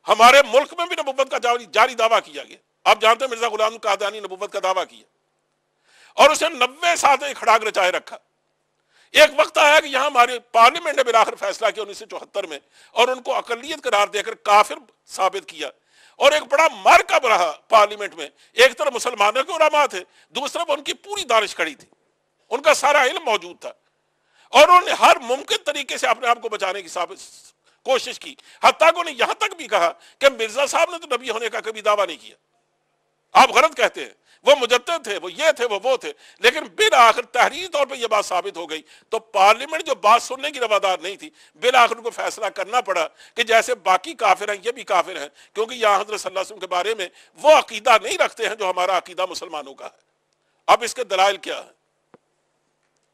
ہمارے ملک میں بھی نبوت کا جاری دعویٰ کیا گیا، آپ جانتے ہیں مرزا غلام قادیانی نبوت کا دعویٰ کیا اور اسے 90 سال ایک کھڑاگ رچائے رکھا. ایک وقت آیا کہ یہاں ہماری پارلیمنٹ نے بالآخر فیصلہ کیا 1974 میں اور ان کو اقلیت قرار دے کر کافر ثابت کیا, اور ایک بڑا مرکب رہا پارلیمنٹ میں. ایک طرف مسلمانوں کے علماء تھے, دوسری طرف ان کی پوری دانش کھڑی تھی, ان کا سارا علم موجود تھا, اور انہوں نے ہر ممکن طریقے سے اپنے آپ کو بچانے کی کوشش کی. حتیٰ کہ انہیں یہاں تک بھی کہا کہ مرزا صاحب نے تو نبی ہونے کا کبھی دعویٰ نہیں کیا, آپ غلط کہتے ہیں, وہ مجدد تھے, وہ یہ تھے, وہ تھے. لیکن بالآخر تحریری طور پہ یہ بات ثابت ہو گئی تو پارلیمنٹ جو بات سننے کی روادار نہیں تھی, بالآخر ان کو فیصلہ کرنا پڑا کہ جیسے باقی کافر ہیں یہ بھی کافر ہیں, کیونکہ یہاں حضرت صلی اللہ علیہ وسلم کے بارے میں وہ عقیدہ نہیں رکھتے ہیں جو ہمارا عقیدہ مسلمانوں کا ہے. اب اس کے دلائل کیا ہے,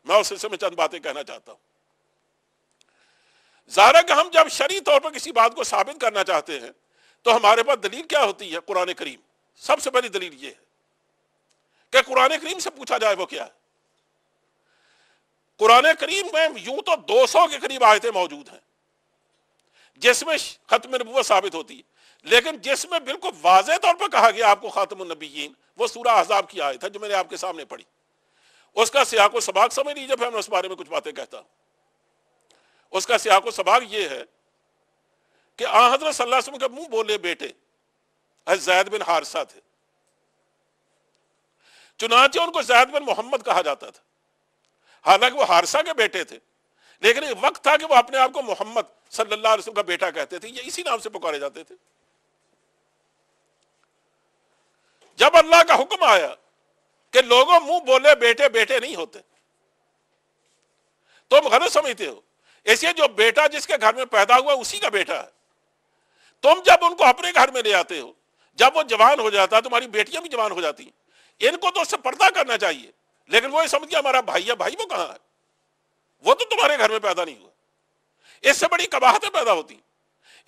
میں اس سلسلے میں چند باتیں کہنا چاہتا ہوں. ظاہر ہے کہ ہم جب شرعی طور پر کسی بات کو ثابت کرنا چاہتے ہیں تو ہمارے پاس دلیل کیا ہوتی ہے؟ قرآن کریم. سب سے پہلی دلیل یہ ہے کہ قرآن کریم سے پوچھا جائے وہ کیا ہے. قرآن کریم میں یوں تو 200 کے قریب آیتیں موجود ہیں جس میں ختم نبوت ثابت ہوتی ہے, لیکن جس میں بالکل واضح طور پر کہا گیا آپ کو خاتم النبیین, وہ سورہ احزاب کی آیت ہے جو میں نے آپ کے سامنے پڑھی. اس کا سیاق و سباق سمجھ لیجیے, پھر میں اس بارے میں کچھ باتیں کہتا ہوں. اس کا سیاق و سباق یہ ہے کہ آن حضرت صلی اللہ علیہ وسلم کے منہ بولے بیٹے زید بن حارثہ تھے, چنانچہ ان کو زید بن محمد کہا جاتا تھا. حالانکہ وہ حارثہ کے بیٹے تھے, لیکن ایک وقت تھا کہ وہ اپنے آپ کو محمد صلی اللہ علیہ وسلم کا بیٹا کہتے تھے, یہ اسی نام سے پکارے جاتے تھے. جب اللہ کا حکم آیا کہ لوگوں منہ بولے بیٹے بیٹے نہیں ہوتے, تم غلط سمجھتے ہو, اس لیے جو بیٹا جس کے گھر میں پیدا ہوا اسی کا بیٹا ہے. تم جب ان کو اپنے گھر میں لے آتے ہو, جب وہ جوان ہو جاتا ہے, تمہاری بیٹیاں بھی جوان ہو جاتی ہیں, ان کو تو اس سے پردہ کرنا چاہیے, لیکن وہ یہ سمجھ گیا ہمارا بھائی ہے, بھائی وہ کہاں ہے, وہ تو تمہارے گھر میں پیدا نہیں ہوا. اس سے بڑی قباحتیں پیدا ہوتی ہیں.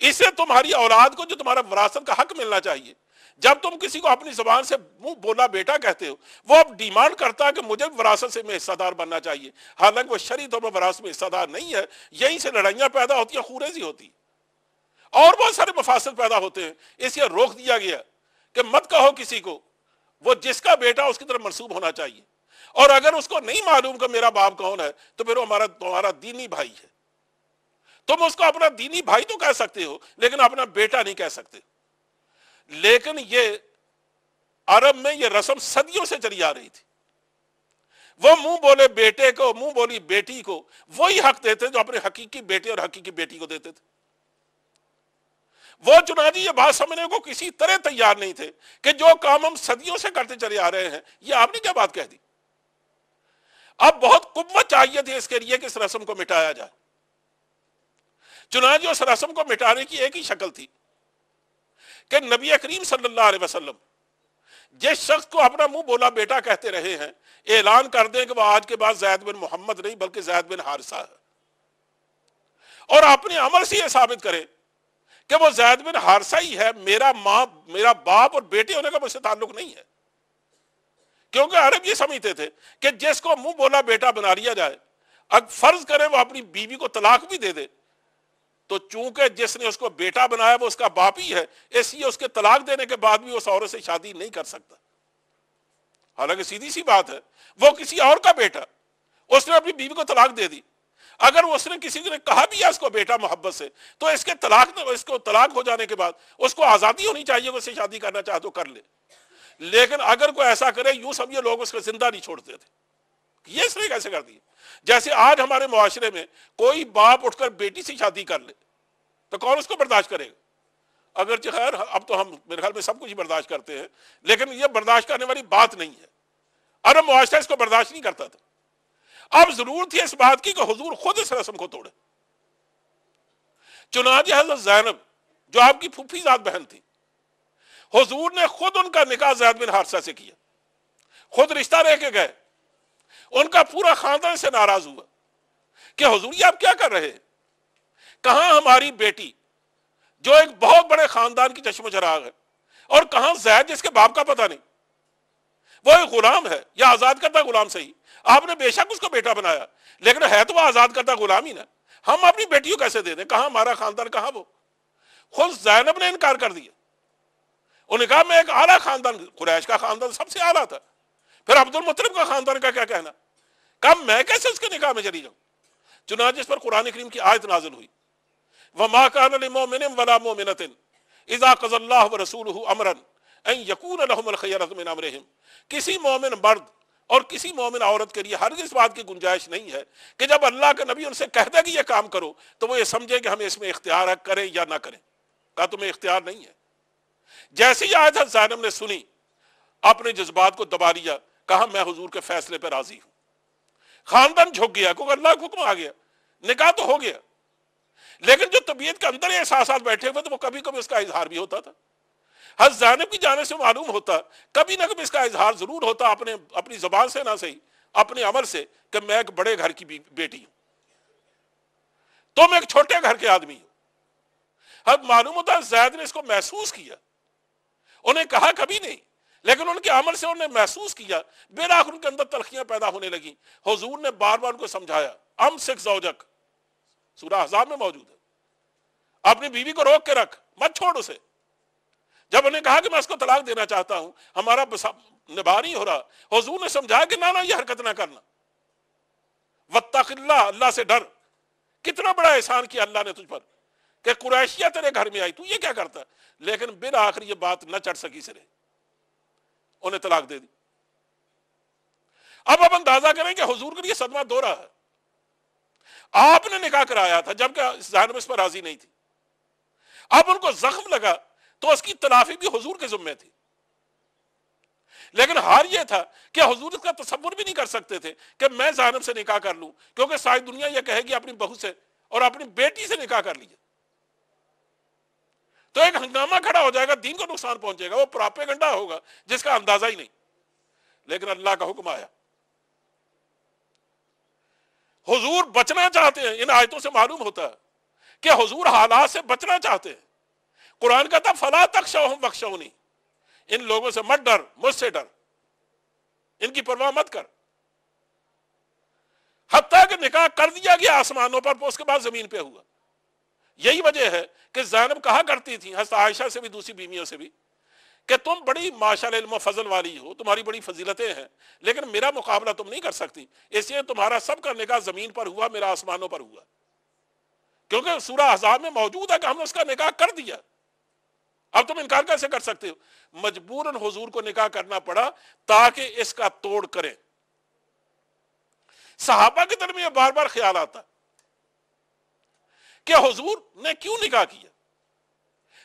اس سے تمہاری اولاد کو جو تمہارا وراثت کا حق ملنا چاہیے, جب تم کسی کو اپنی زبان سے منہ بولا بیٹا کہتے ہو, وہ اب ڈیمانڈ کرتا ہے کہ مجھے وراثت سے میں حصہ دار بننا چاہیے, حالانکہ وہ شرعی طور پر وراثت میں حصہ دار نہیں ہے. یہیں سے لڑائیاں پیدا ہوتی ہیں, خوریزی ہوتی اور بہت سارے مفاسد پیدا ہوتے ہیں. اس لیے روک دیا گیا کہ مت کہو کسی کو وہ جس کا بیٹا اس کی طرف منسوب ہونا چاہیے, اور اگر اس کو نہیں معلوم کہ میرا باپ کون ہے تو پھر وہ تمہارا دینی بھائی ہے. تم اس کو اپنا دینی بھائی تو کہہ سکتے ہو, لیکن اپنا بیٹا نہیں کہہ سکتے. لیکن یہ عرب میں یہ رسم صدیوں سے چلی آ رہی تھی. وہ منہ بولے بیٹے کو, منہ بولی بیٹی کو وہی حق دیتے جو اپنے حقیقی بیٹے اور حقیقی بیٹی کو دیتے تھے. وہ چنانچہ یہ بات سمجھنے کو کسی طرح تیار نہیں تھے کہ جو کام ہم صدیوں سے کرتے چلے آ رہے ہیں, یہ آپ نے کیا بات کہہ دی. اب بہت قوت چاہیے تھی اس کے لیے کہ اس رسم کو مٹایا جائے. چنانچہ اس رسم کو مٹانے کی ایک ہی شکل تھی کہ نبی کریم صلی اللہ علیہ وسلم جس شخص کو اپنا منہ بولا بیٹا کہتے رہے ہیں, اعلان کر دیں کہ وہ آج کے بعد زید بن محمد نہیں بلکہ زید بن حارثہ ہے, اور اپنے عمل سے یہ ثابت کرے کہ وہ زید بن حارثہ ہی ہے, میرا باپ اور بیٹے ہونے کا مجھ سے تعلق نہیں ہے. کیونکہ عرب یہ سمجھتے تھے کہ جس کو منہ بولا بیٹا بنا لیا جائے, اگر فرض کرے وہ اپنی بیوی کو طلاق بھی دے دے, تو چونکہ جس نے اس کو بیٹا بنایا وہ اس کا باپ ہی ہے, اس لیے اس کے طلاق دینے کے بعد بھی اس عورت سے شادی نہیں کر سکتا. حالانکہ سیدھی سی بات ہے, وہ کسی اور کا بیٹا, اس نے اپنی بیوی کو طلاق دے دی. اگر اس نے کسی نے کہا بھی ہے اس کو بیٹا محبت سے, تو اس کو طلاق ہو جانے کے بعد اس کو آزادی ہونی چاہیے, وہ اس سے شادی کرنا چاہے تو کر لے. لیکن اگر کوئی ایسا کرے, یوں سمجھے لوگ اس کو زندہ نہیں چھوڑتے تھے. یہ اس نے کیسے کر دیا؟ جیسے آج ہمارے معاشرے میں کوئی باپ اٹھ کر بیٹی سے شادی کر لے تو کون اس کو برداشت کرے گا؟ اگرچہ خیر اب تو ہم میرے خیال میں سب کچھ ہی برداشت کرتے ہیں, لیکن یہ برداشت کرنے والی بات نہیں ہے. عرب معاشرہ اس کو برداشت نہیں کرتا تھا. اب ضرورت تھی اس بات کی کہ حضور خود اس رسم کو توڑے. چنانچہ حضرت زینب جو آپ کی پھوپھی ذات بہن تھی, حضور نے خود ان کا نکاح زید بن حارثہ سے کیا, خود رشتہ رہ کے گئے. ان کا پورا خاندان سے ناراض ہوا کہ حضور یہ آپ کیا کر رہے ہیں, کہاں ہماری بیٹی جو ایک بہت بڑے خاندان کی چشم و چراغ ہے, اور کہاں زید جس کے باپ کا پتہ نہیں, وہ ایک غلام ہے یا آزاد کرتا غلام صحیح, آپ نے بے شک اس کو بیٹا بنایا, لیکن ہے تو وہ آزاد کرتا غلام ہی نا, ہم اپنی بیٹیوں کیسے دے دیں, کہاں ہمارا خاندان, کہاں وہ. خود زینب نے انکار کر دیا. انہوں نے کہا میں ایک اعلیٰ خاندان، قریش کا خاندان سب سے اعلیٰ تھا، پھر عبد المطلب کا خاندان کا کیا کہنا، کہا میں کیسے اس کے نکاح میں چلی جاؤں؟ چنانچہ اس پر قرآن کریم کی آیت نازل ہوئی، وَمَا كَانَ لِمُؤْمِنٍ وَلَا مُؤْمِنَةٍ إِذَا قَضَى اللَّهُ وَرَسُولُهُ أَمْرًا أَن يَكُونَ لَهُمُ الْخِيَرَةُ مِنْ أَمْرِهِمْ، کسی مومن مرد اور کسی مومن عورت کے لیے ہرگز اس بات کی گنجائش نہیں ہے کہ جب اللہ کے نبی ان سے کہہ دے کہ یہ کام کرو تو وہ یہ سمجھے کہ ہمیں اس میں اختیار ہے، کریں یا نہ کریں۔ کہا تمہیں اختیار نہیں ہے۔ جیسے ہی آیت زینب نے سنی اپنے جذبات کو دبا لیا، کہا میں حضور کے فیصلے پر راضی ہوں۔ خاندان جھک گیا کیونکہ اللہ کا حکم آ گیا، نکاح تو ہو گیا، لیکن جو طبیعت کے اندر احساسات بیٹھے ہوئے تو وہ کبھی کبھی اس کا اظہار بھی ہوتا تھا۔ حضرت زینب کی جانب سے معلوم ہوتا کبھی نہ کبھی اس کا اظہار ضرور ہوتا، اپنی زبان سے نہ صحیح اپنے عمل سے، کہ میں ایک بڑے گھر کی بیٹی ہوں، تم ایک چھوٹے گھر کے آدمی ہو۔ اب معلوم ہوتا ہے زید نے اس کو محسوس کیا، انہیں کہا کبھی نہیں، لیکن ان کے عمل سے انہوں نے محسوس کیا، بالآخر ان کے اندر تلخیاں پیدا ہونے لگیں۔ حضور نے بار بار ان کو سمجھایا، امسک زوجک، سورہ احزاب میں موجود ہے، اپنی بیوی کو روک کے رکھ، مت چھوڑ اسے۔ جب انہیں کہا کہ میں اس کو طلاق دینا چاہتا ہوں، ہمارا نبھا نہیں ہو رہا، حضور نے سمجھایا کہ نہ یہ حرکت نہ کرنا، واتق اللہ، اللہ سے ڈر۔ کتنا بڑا احسان کیا اللہ نے تجھ پر کہ قریشیہ تیرے گھر میں آئی، تو یہ کیا کرتا؟ لیکن بالآخر یہ بات نہ چڑھ سکی سرے، انہیں طلاق دے دی۔ اب آپ اندازہ کریں کہ حضور کے لیے صدمہ دو رہا ہے، آپ نے نکاح کرایا تھا جبکہ زینب اس پر راضی نہیں تھی، اب ان کو زخم لگا تو اس کی تلافی بھی حضور کے ذمہ تھی، لیکن حال یہ تھا کہ حضور اس کا تصور بھی نہیں کر سکتے تھے کہ میں زینب سے نکاح کر لوں، کیونکہ ساری دنیا یہ کہے گی اپنی بہو سے اور اپنی بیٹی سے نکاح کر لیجیے تو ایک ہنگامہ کھڑا ہو جائے گا، دین کو نقصان پہنچے گا، وہ پراپیگنڈا ہوگا جس کا اندازہ ہی نہیں۔ لیکن اللہ کا حکم آیا، حضور بچنا چاہتے ہیں۔ ان آیتوں سے معلوم ہوتا ہے کہ حضور حالات سے بچنا چاہتے ہیں۔ قرآن کہتا فلا تخشوہم واخشونی، ان لوگوں سے مت ڈر، مجھ سے ڈر، ان کی پرواہ مت کر۔ حتیٰ کہ نکاح کر دیا گیا آسمانوں پر، اس کے بعد زمین پہ ہوا۔ یہی وجہ ہے کہ زینب کہا کرتی تھی حضرت عائشہ سے بھی دوسری بیویوں سے بھی کہ تم بڑی ماشاءاللہ علم و فضل والی ہو، تمہاری بڑی فضیلتیں ہیں، لیکن میرا مقابلہ تم نہیں کر سکتی، اس لیے تمہارا سب کا نکاح زمین پر ہوا، میرا آسمانوں پر ہوا، کیونکہ سورہ احزاب میں موجود ہے کہ ہم نے اس کا نکاح کر دیا۔ اب تم انکار کیسے کر سکتے ہو؟ مجبوراً حضور کو نکاح کرنا پڑا تاکہ اس کا توڑ کریں۔ صحابہ کے دل میں یہ بار بار خیال آتا کہ حضور نے کیوں نکاح کیا؟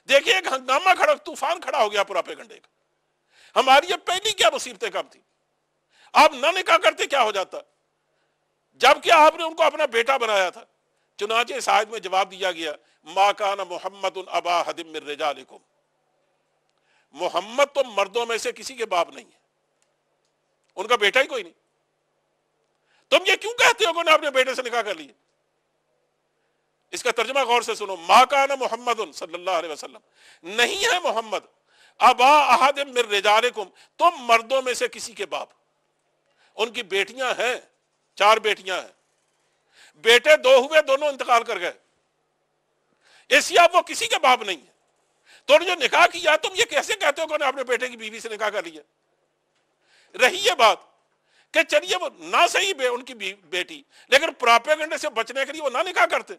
دیکھیے ایک ہنگامہ کھڑا، طوفان کھڑا ہو گیا پراپیگنڈے کا۔ ہماری یہ پہلی کیا مصیبتیں کم تھی، آپ نہ نکاح کرتے کیا ہو جاتا؟ جبکہ آپ نے ان کو اپنا بیٹا بنایا تھا۔ چنانچہ اس آیت میں جواب دیا گیا، ما کان محمد ابا احد من رجالکم، محمد تو مردوں میں سے کسی کے باپ نہیں ہے، ان کا بیٹا ہی کوئی نہیں۔ تم یہ کیوں کہتے ہو کہ انہوں نے اپنے بیٹے سے نکاح کر لیا؟ اس کا ترجمہ غور سے سنو، ما کان محمد صلی اللہ علیہ وسلم، نہیں ہے محمد ابا احد من رجالکم، تم مردوں میں سے کسی کے باپ۔ ان کی بیٹیاں ہیں، 4 بیٹیاں ہیں، بیٹے 2 ہوئے، دونوں انتقال کر گئے، اس لیے اب وہ کسی کے باپ نہیں ہے۔ تو جو نکاح کیا، تم یہ کیسے کہتے ہو کہ انہوں نے اپنے بیٹے کی بیوی سے نکاح کر لیا؟ رہی یہ بات کہ چلیے وہ نہ صحیح ان کی بیٹی، لیکن پراپیگنڈے سے بچنے کے لیے وہ نہ نکاح کرتے،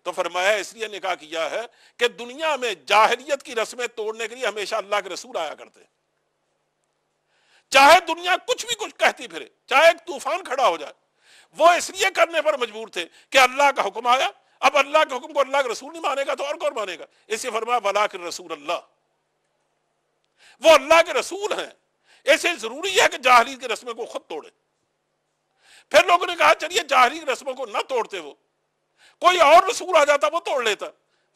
تو فرمایا اس لیے نکاح کیا ہے کہ دنیا میں جاہلیت کی رسمیں توڑنے کے لیے ہمیشہ اللہ کے رسول آیا کرتے، چاہے دنیا کچھ بھی کچھ کہتی پھرے، چاہے ایک طوفان کھڑا ہو جائے، وہ اس لیے کرنے پر مجبور تھے کہ اللہ کا حکم آیا۔ اب اللہ کے حکم کو اللہ کے رسول نہیں مانے گا تو اور کون مانے گا؟ اس لیے فرمایا ولکن رسول اللہ، وہ اللہ کے رسول ہیں، ایسے ضروری ہے کہ جاہلیت کی رسموں کو خود توڑے۔ پھر لوگوں نے کہا چلیے جاہلیت کی رسموں کو نہ توڑتے، وہ کوئی اور رسول آ جاتا وہ توڑ لیتا۔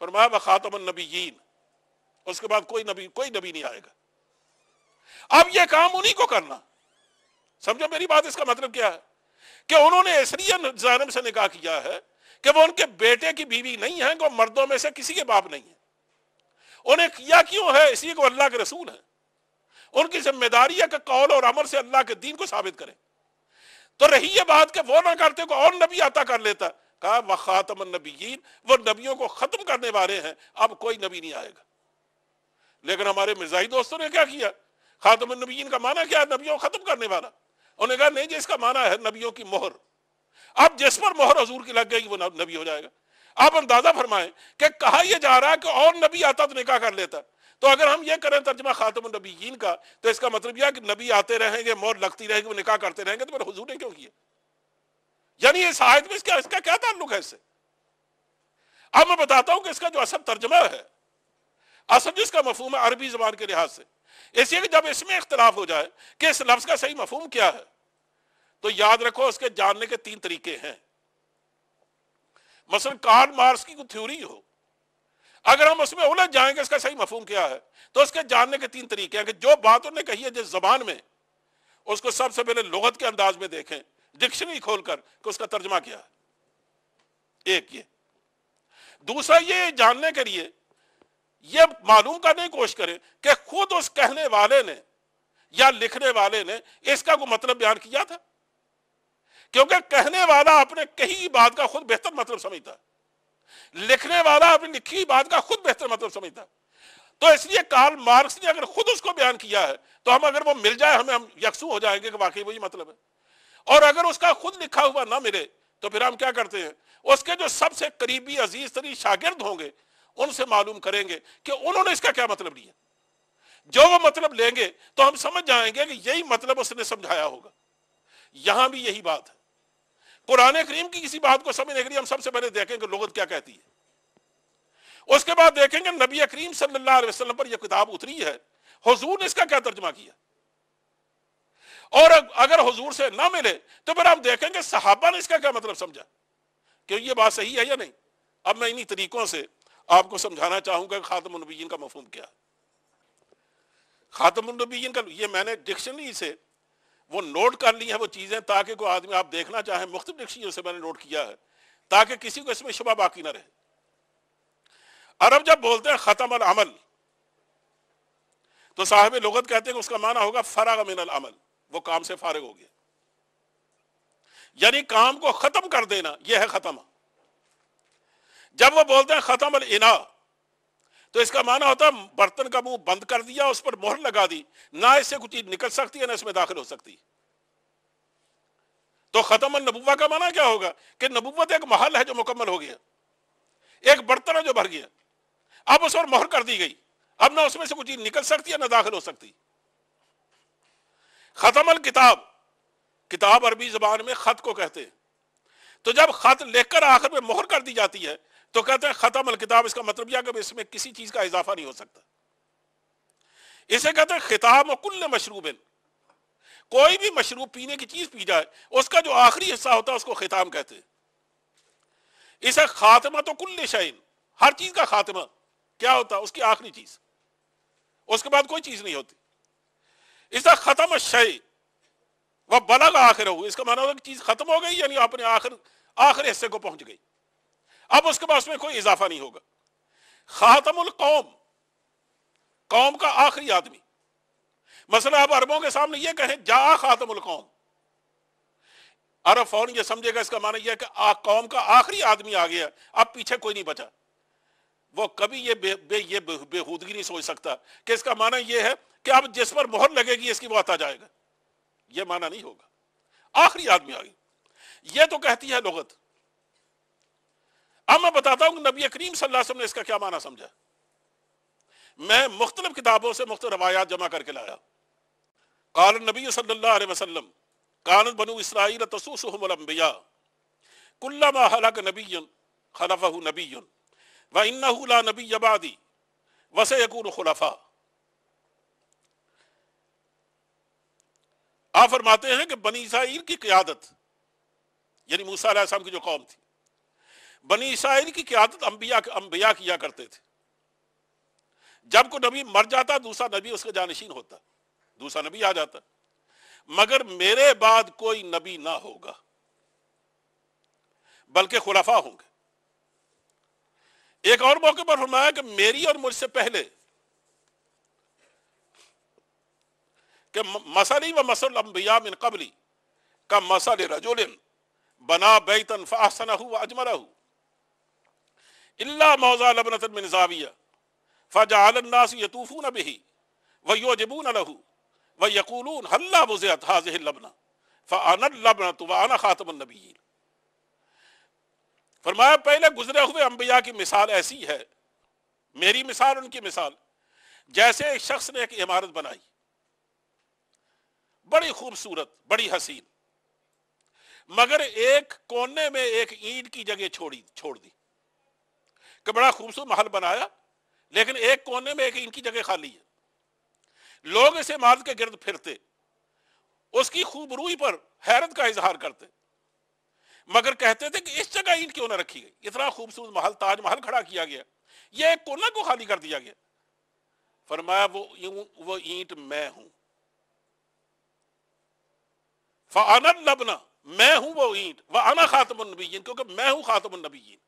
فرمایا وخاتم النبیین، اس کے بعد کوئی نبی نہیں آئے گا۔ اب یہ کام انہی کو کرنا، سمجھو میری بات، اس کا مطلب کیا ہے کہ انہوں نے اس لیے زینب سے نکاح کیا ہے کہ وہ ان کے بیٹے کی بیوی نہیں ہیں، کہ وہ مردوں میں سے کسی کے باپ نہیں ہیں۔ انہیں کیا کیوں ہے؟ اس لیے کہ وہ اللہ کے رسول ہیں، ان کی ذمہ داری ہے کہ قول اور عمل سے اللہ کے دین کو ثابت کریں۔ تو رہی یہ بات کہ وہ نہ کرتے کو اور نبی عطا کر لیتا، کہا وخاتم النبیین، وہ نبیوں کو ختم کرنے والے ہیں، اب کوئی نبی نہیں آئے گا۔ لیکن ہمارے مرزائی دوستوں نے کیا کیا؟ خاتم النبیین کا معنی کیا ہے؟ نبیوں کو ختم کرنے والا. انہوں نے کہا نہیں جی، اس کا معنی ہے نبیوں کی مہر. اب جس پر مہر حضور کی لگ گئی وہ نبی ہو جائے گا. آپ اندازہ فرمائیں کہ کہا یہ جا رہا ہے کہ اور نبی آتا تو نکاح کر لیتا. تو اگر ہم یہ کریں ترجمہ خاتم النبیین کا تو اس کا مطلب یہ کہ نبی آتے رہیں گے، مہر لگتی رہے گی، وہ نکاح کرتے رہیں گے. تو پھر حضور نے کیوں کیا؟ یعنی اس آیت میں اس کا کیا تعلق ہے اس سے؟ اب میں بتاتا ہوں کہ اس کا جو اصل ترجمہ ہے، اصل جس کا مفہوم ہے عربی زبان کے لحاظ سے، اس لیے کہ جب اس میں اختلاف ہو جائے کہ اس لفظ کا صحیح مفہوم کیا ہے، تو یاد رکھو اس کے جاننے کے 3 طریقے ہیں. مثلا کارل مارکس کی کوئی تھیوری ہو، اگر ہم اس میں الجھ جائیں کہ اس کا صحیح مفہوم کیا ہے، تو اس کے جاننے کے 3 طریقے ہیں کہ جو بات انہوں نے کہی ہے جس زبان میں، اس کو سب سے پہلے لغت کے انداز میں دیکھیں، ڈکشنری کھول کر کہ اس کا ترجمہ کیا ہے. ایک یہ. دوسرا یہ جاننے کے لیے یہ معلوم کرنے کی کوشش کریں کہ خود اس کہنے والے نے یا لکھنے والے نے اس کا کوئی مطلب بیان کیا تھا، کیونکہ کہنے والا اپنے کہی بات کا خود بہتر مطلب سمجھتا ہے، لکھنے والا اپنی لکھی بات کا خود بہتر مطلب سمجھتا ہے. تو اس لیے کارل مارکس نے اگر خود اس کو بیان کیا ہے تو ہم اگر وہ مل جائے ہم یکسو ہو جائیں گے کہ واقعی وہی مطلب ہے. اور اگر اس کا خود لکھا ہوا نہ ملے تو پھر ہم کیا کرتے ہیں، اس کے جو سب سے قریبی عزیز ترین شاگرد ہوں گے ان سے معلوم کریں گے کہ انہوں نے اس کا کیا مطلب لیا. جو وہ مطلب لیں گے تو ہم سمجھ جائیں گے کہ یہی مطلب اس نے سمجھایا ہوگا. یہاں بھی یہی بات ہے. قرآن کریم کی کسی بات کو سمجھنے کے لیے ہم سب سے پہلے دیکھیں کہ لغت کیا کہتی ہے، اس کے بعد دیکھیں گے نبی کریم صلی اللہ علیہ وسلم پر یہ کتاب اتری ہے، حضور نے اس کا کیا ترجمہ کیا. اور اگر حضور سے نہ ملے تو پھر ہم دیکھیں گے صحابہ نے اس کا کیا مطلب سمجھا کہ یہ بات صحیح ہے یا نہیں. اب میں انہی طریقوں سے آپ کو سمجھانا چاہوں گا کہ خاتم النبیین کا مفہوم کیا ہے. خاتم النبیین کا یہ میں نے ڈکشنری سے وہ نوٹ کر لی ہیں وہ چیزیں، تاکہ کوئی آدمی آپ دیکھنا چاہیں، مختلف ڈکشنریوں سے میں نے نوٹ کیا ہے تاکہ کسی کو اس میں شبہ باقی نہ رہے. عرب جب بولتے ہیں ختم العمل تو صاحب لغت کہتے ہیں کہ اس کا معنی ہوگا فرغ من العمل، وہ کام سے فارغ ہو گیا، یعنی کام کو ختم کر دینا، یہ ہے ختم. جب وہ بولتے ہیں ختم الاناء تو اس کا معنی ہوتا ہے برتن کا منہ بند کر دیا، اس پر مہر لگا دی، نہ اس سے کچھ چیز نکل سکتی ہے نہ اس میں داخل ہو سکتی. تو ختم النبوہ کا معنی کیا ہوگا کہ نبوت ایک محل ہے جو مکمل ہو گیا، ایک برتن ہے جو بھر گیا، اب اس پر مہر کر دی گئی، اب نہ اس میں سے کچھ چیز نکل سکتی ہے نہ داخل ہو سکتی. ختم الکتاب، کتاب عربی زبان میں خط کو کہتے ہیں. تو جب خط لکھ کر آخر میں مہر کر دی جاتی ہے تو کہتے ہیں ختم الکتاب. اس کا مطلب یہ کہ اس میں کسی چیز کا اضافہ نہیں ہو سکتا. اسے کہتے ہیں ختام کل مشروب، کوئی بھی مشروب پینے کی چیز پی جائے اس کا جو آخری حصہ ہوتا ہے اس کو ختام کہتے ہیں. اسے خاتمہ تو کل شیء، ہر چیز کا خاتمہ کیا ہوتا ہے، اس کی آخری چیز، اس کے بعد کوئی چیز نہیں ہوتی. اسے ختم الشیء وہ بلغ آخر ہو، اس کا معنی ہوگا کہ چیز ختم ہو گئی، یعنی اپنے آخر حصے کو پہنچ گئی، اب اس کے بعد اس میں کوئی اضافہ نہیں ہوگا. خاتم القوم، قوم کا آخری آدمی. مثلا آپ عربوں کے سامنے یہ کہیں جا خاتم القوم، عرب فوراً یہ سمجھے گا اس کا معنی یہ ہے کہ قوم کا آخری آدمی آ گیا، اب پیچھے کوئی نہیں بچا. وہ کبھی یہ بےہودگی نہیں سوچ سکتا کہ اس کا معنی یہ ہے کہ اب جس پر مہر لگے گی اس کی وہ آتا جائے گا، یہ معنی نہیں ہوگا. آخری آدمی آ گیا، یہ تو کہتی ہے لغت. اب میں بتاتا ہوں کہ نبی کریم صلی اللہ علیہ وسلم نے اس کا کیا معنی سمجھا. میں مختلف کتابوں سے مختلف روایات جمع کر کے لایا. قال النبی صلی اللہ علیہ وسلم کانت بنو اسرائیل تسوسهم الانبیاء کلما ہلک نبی خلفہ نبی وانہ لا نبی بعدی وسیکون خلفاء. آپ فرماتے ہیں کہ بنی اسرائیل کی قیادت، یعنی موسیٰ علیہ السلام کی جو قوم تھی، بنی اسرائیل کی قیادت انبیاء کیا کرتے تھے. جب کوئی نبی مر جاتا دوسرا نبی اس کا جانشین ہوتا، دوسرا نبی آ جاتا. مگر میرے بعد کوئی نبی نہ ہوگا بلکہ خلفاء ہوں گے. ایک اور موقع پر فرمایا کہ میری اور مجھ سے پہلے کہ مثلی و مثل الانبیاء من قبلی کا مثل رجل بنا بیتا فاحسنہ واجملہ الا موضع لبنۃ من زاویہ فجعل الناس یطوفون به ویعجبون له ویقولون هلا وضعت هذه اللبنہ فانا اللبنۃ وانا خاتم النبیین. فرمایا پہلے گزرے ہوئے انبیاء کی مثال ایسی ہے، میری مثال ان کی مثال، جیسے ایک شخص نے ایک عمارت بنائی بڑی خوبصورت بڑی حسین، مگر ایک کونے میں ایک اینٹ کی جگہ چھوڑ دی کہ بڑا خوبصورت محل بنایا لیکن ایک کونے میں ایک اینٹ کی جگہ خالی ہے. لوگ اس عمارت کے گرد پھرتے، اس کی خوبروئی پر حیرت کا اظہار کرتے، مگر کہتے تھے کہ اس جگہ اینٹ کیوں نہ رکھی گئی، اتنا خوبصورت محل تاج محل کھڑا کیا گیا، یہ ایک کونا کو خالی کر دیا گیا. فرمایا وہ اینٹ میں ہوں، فانا اللبنہ، میں ہوں وہ اینٹ، وانا خاتم النبیین، کیونکہ میں ہوں خاتم النبیین.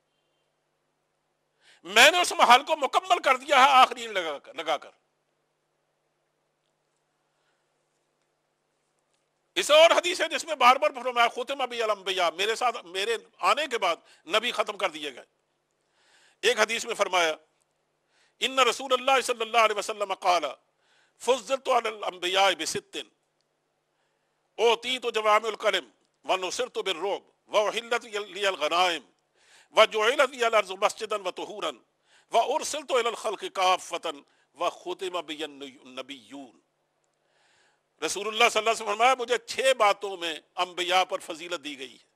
میں نے اس محل کو مکمل کر دیا ہے آخری اینٹ لگا کر. اس اور حدیث ہے جس میں بار بار فرمایا ختم بی الانبیاء، میرے آنے کے بعد نبی ختم کر دیے گئے. ایک حدیث میں فرمایا ان رسول اللہ صلی اللہ علیہ وسلم قال فضلت علی الانبیاء بست اوتیت جوامع الکلم ونصرت بالرعب واحلت لی الغنائم وجعلت لی الارض مسجدا وطہورا وارسلت الی الخلق کافۃ وختم بی النبیون. رسول اللہ صلی اللہ علیہ وسلم فرمایا مجھے 6 باتوں میں انبیاء پر فضیلت دی گئی ہے.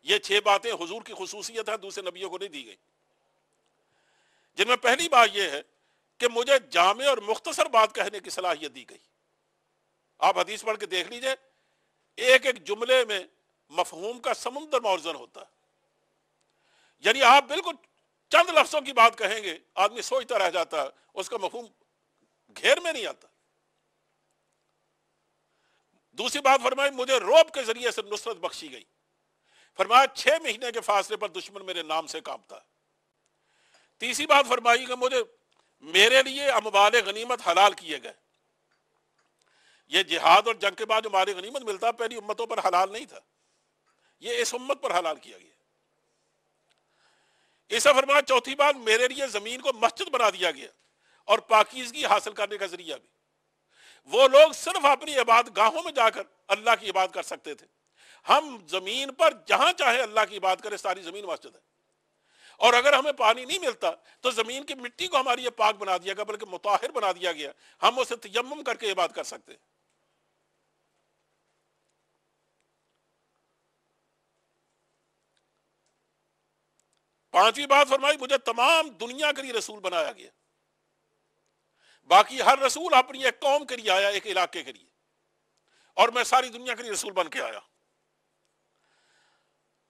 یہ 6 باتیں حضور کی خصوصیت ہے، دوسرے نبیوں کو نہیں دی گئی. جن میں پہلی بات یہ ہے کہ مجھے جامع اور مختصر بات کہنے کی صلاحیت دی گئی. آپ حدیث پڑھ کے دیکھ لیجئے، ایک ایک جملے میں مفہوم کا سمندر موزن ہوتا ہے. یعنی آپ بالکل چند لفظوں کی بات کہیں گے، آدمی سوچتا رہ جاتا ہے، اس کا مفہوم گھیر میں نہیں آتا. دوسری بات فرمائی مجھے رعب کے ذریعے سے نصرت بخشی گئی. فرمایا 6 مہینے کے فاصلے پر دشمن میرے نام سے کانپتا. تیسری بات فرمائی کہ میرے لیے اموال غنیمت حلال کیے گئے. یہ جہاد اور جنگ کے بعد جو مال غنیمت ملتا پہلی امتوں پر حلال نہیں تھا، یہ اس امت پر حلال کیا گیا. ایسا فرمایا چوتھی بات میرے لیے زمین کو مسجد بنا دیا گیا اور پاکیزگی حاصل کرنے کا ذریعہ بھی. وہ لوگ صرف اپنی عبادت گاہوں میں جا کر اللہ کی عبادت کر سکتے تھے، ہم زمین پر جہاں چاہے اللہ کی عبادت کریں، ساری زمین مسجد ہے. اور اگر ہمیں پانی نہیں ملتا تو زمین کی مٹی کو ہماری یہ پاک بنا دیا گیا، بلکہ مطہر بنا دیا گیا، ہم اسے تیمم کر کے عبادت کر سکتے. پانچویں بات فرمائی مجھے تمام دنیا کے لیے رسول بنایا گیا. باقی ہر رسول اپنی ایک قوم کے لیے آیا، ایک علاقے کے لیے، اور میں ساری دنیا کے لیے رسول بن کے آیا.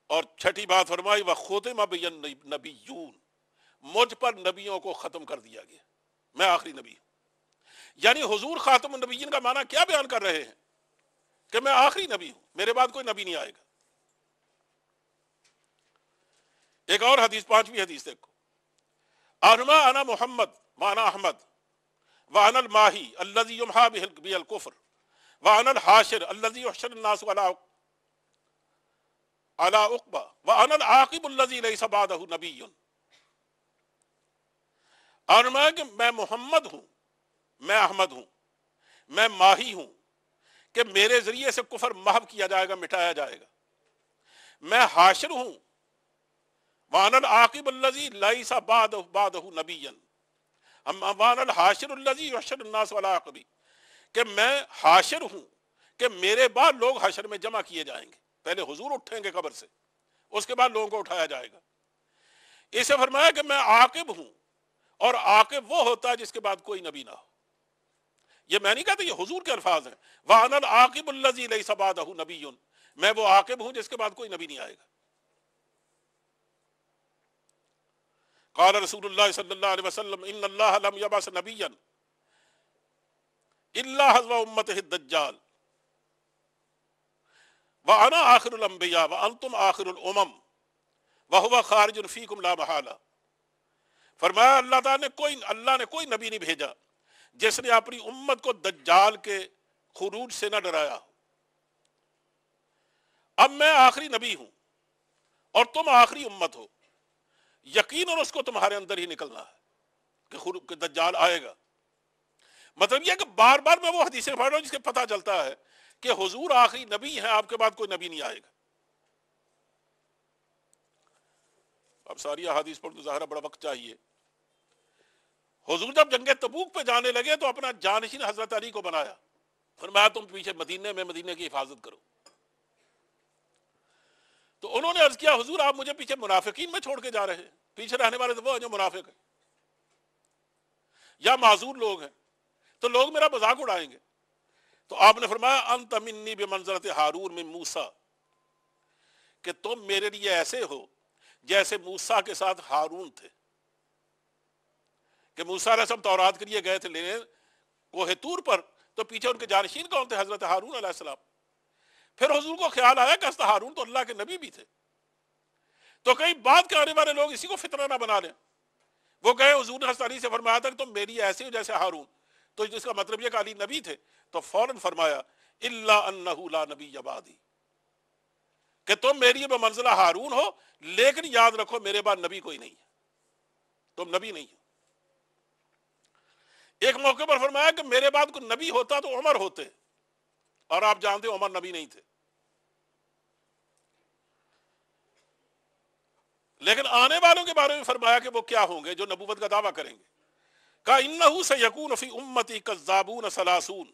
اور چھٹی بات فرمائی وختم بی النبیون، مجھ پر نبیوں کو ختم کر دیا گیا، میں آخری نبی ہوں. یعنی حضور خاتم النبیین کا معنی کیا بیان کر رہے ہیں کہ میں آخری نبی ہوں، میرے بعد کوئی نبی نہیں آئے گا. ایک اور حدیث، 5ویں حدیث دیکھو، انما انا محمد وانا احمد وانا الماہی الذی یمحا بہ الکفر وانا الحاشر الذی یحشر الناس علی عقبہ وانا العاقب الذی لیس بعدہ نبی. اور میں محمد ہوں، میں احمد ہوں، میں ماہی ہوں کہ میرے ذریعے سے کفر محو کیا جائے گا، مٹایا جائے گا. میں حاشر ہوں، وانا العاقب الذی لیس بعدہ نبی، وانا الحاشر الذی یحشر الناس علی عقبی، کہ میں حاشر ہوں کہ میرے بعد لوگ حشر میں جمع کیے جائیں گے. پہلے حضور اٹھیں گے قبر سے، اس کے بعد لوگوں کو اٹھایا جائے گا. اسے فرمایا کہ میں عاقب ہوں، اور عاقب وہ ہوتا ہے جس کے بعد کوئی نبی نہ ہو. یہ میں نہیں کہتا، یہ حضور کے الفاظ ہیں، وَأَنَا الْعَاقِبُ الَّذِي لَيْسَ بَعْدَهُ نَبِيٌّ، میں وہ عاقب ہوں جس کے بعد کوئی نبی نہیں آئے گا. قال رسول اللہ صلی اللہ علیہ وسلم ان اللہ لم یبعث نبیا الا حذو امتہ الدجال وانا آخر الانبیاء وانتم آخر الامم وہو خارج فیکم لا محالہ. فرمایا اللہ نے کوئی نبی نہیں بھیجا جس نے اپنی امت کو دجال کے خروج سے نہ ڈرایا. اب میں آخری نبی ہوں اور تم آخری امت ہو، یقیناً اس کو تمہارے اندر ہی نکلنا ہے، کہ دجال آئے گا. مطلب یہ کہ بار بار میں وہ حدیثیں پڑھ رہا ہوں جس کے پتہ چلتا ہے کہ حضور آخری نبی ہیں, آپ کے بعد کوئی نبی نہیں آئے گا. اب ساری احادیث پڑھ تو ظاہر بڑا وقت چاہیے. حضور جب جنگ تبوک پہ جانے لگے تو اپنا جانشین حضرت علی کو بنایا, فرمایا تم پیچھے مدینے کی حفاظت کرو. تو انہوں نے عرض کیا حضور آپ مجھے پیچھے منافقین میں چھوڑ کے جا رہے ہیں, پیچھے رہنے والے تو وہ ہیں جو منافق ہیں یا معذور لوگ ہیں, تو لوگ میرا مذاق اڑائیں گے. تو آپ نے فرمایا انت منی بمنزلۃ ہارون من موسیٰ, کہ تم میرے لیے ایسے ہو جیسے موسیٰ کے ساتھ ہارون تھے. کہ موسیٰ علیہ السلام تورات کے لیے گئے تھے لینے کوہ طور پر, تو پیچھے ان کے جانشین کون تھے؟ حضرت ہارون علیہ السلام. پھر حضور کو خیال آیا کہ حضرت ہارون تو اللہ کے نبی بھی تھے, تو کہیں بعد کے آنے والے لوگ اسی کو فتنہ نہ بنا لیں. وہ گئے حضور نے حضرت علی سے فرمایا تھا کہ تم میری ایسے ہو جیسے ہارون, تو جس کا مطلب یہ کہ علی نبی تھے. تو فوراً فرمایا الا انہ لا نبی بعدی, کہ تم میری بمنزلہ ہارون ہو, لیکن یاد رکھو میرے بعد نبی کوئی نہیں ہے, تم نبی نہیں ہو. ایک موقع پر فرمایا کہ میرے بعد کوئی نبی ہوتا تو عمر ہوتے, اور آپ جانتے عمر نبی نہیں تھے. لیکن آنے والوں کے بارے میں فرمایا کہ وہ کیا ہوں گے جو نبوت کا دعویٰ کریں گے. کہا انہ سیکون فی امتی کذابون ثلاثون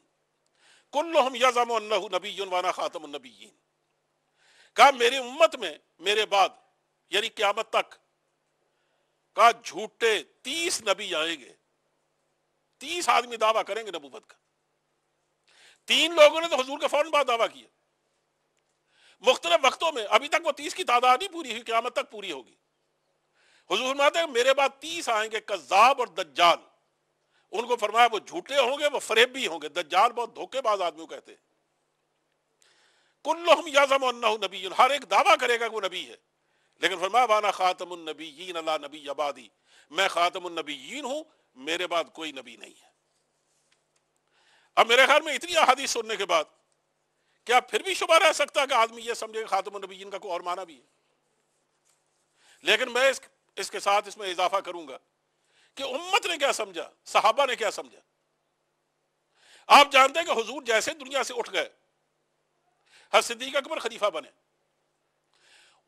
کلہم یزعم انہ نبی وانا خاتم النبیین. کہا میری امت میں میرے بعد یعنی قیامت تک کہا جھوٹے 30 نبی آئیں گے, 30 آدمی دعویٰ کریں گے نبوت کا. 3 لوگوں نے تو حضور کے فوراً بعد دعویٰ کیا مختلف وقتوں میں, ابھی تک وہ 30 کی تعداد نہیں پوری ہوئی, قیامت تک پوری ہوگی. حضور فرماتے ہیں میرے بعد 30 آئیں گے کذاب اور دجال. ان کو فرمایا وہ جھوٹے ہوں گے, وہ فریبی ہوں گے. دجال بہت دھوکے باز آدمیوں کہتے ہیں. کلہم یزعم انہ نبی, ہر ایک دعویٰ کرے گا کہ وہ نبی ہے, لیکن فرمایا وانا خاتم النبیین لا نبی بعدی, میں خاتم النبیین ہوں, میرے بعد کوئی نبی نہیں ہے. اب میرے خیال میں اتنی احادیث سننے کے بعد کیا پھر بھی شبہ رہ سکتا ہے کہ آدمی یہ سمجھے کہ خاتم النبیین کا کوئی اور معنی بھی ہے؟ لیکن میں اس کے ساتھ اس میں اضافہ کروں گا کہ امت نے کیا سمجھا, صحابہ نے کیا سمجھا. آپ جانتے ہیں کہ حضور جیسے دنیا سے اٹھ گئے, حضرت صدیق اکبر خلیفہ بنے,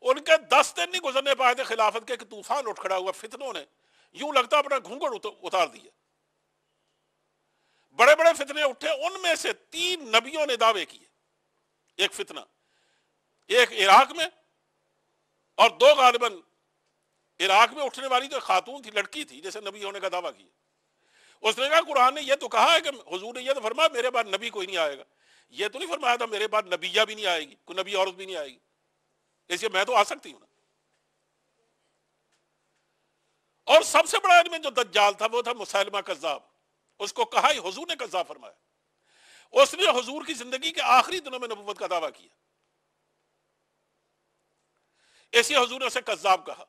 ان کے 10 دن نہیں گزرنے پائے تھے خلافت کے کہ طوفان اٹھ کھڑا ہوا. فتنوں نے یوں لگتا اپنا گھونگھٹ اتار دیا. بڑے بڑے فتنے اٹھے, ان میں سے 3 نبیوں نے دعوے کیے. ایک فتنہ ایک عراق میں, اور 2 غالباً عراق میں اٹھنے والی جو خاتون تھی, لڑکی تھی, جیسے نبی ہونے کا دعویٰ کیا. اس نے کہا قرآن نے یہ تو کہا ہے کہ حضور نے یہ تو فرمایا میرے بعد نبی کوئی نہیں آئے گا, یہ تو نہیں فرمایا تھا میرے بعد نبیہ بھی نہیں آئے گی, کوئی نبی عورت بھی نہیں آئے گی, اس لیے میں تو آ سکتی ہوں نا. اور سب سے بڑا علم جو دجال تھا وہ تھا مسیلمہ کذاب. اس کو کہا ہی حضور نے کذاب فرمایا. اس نے حضور کی زندگی کے آخری دنوں میں نبوت کا دعویٰ کیا, اسی حضور نے اسے کذاب کہا.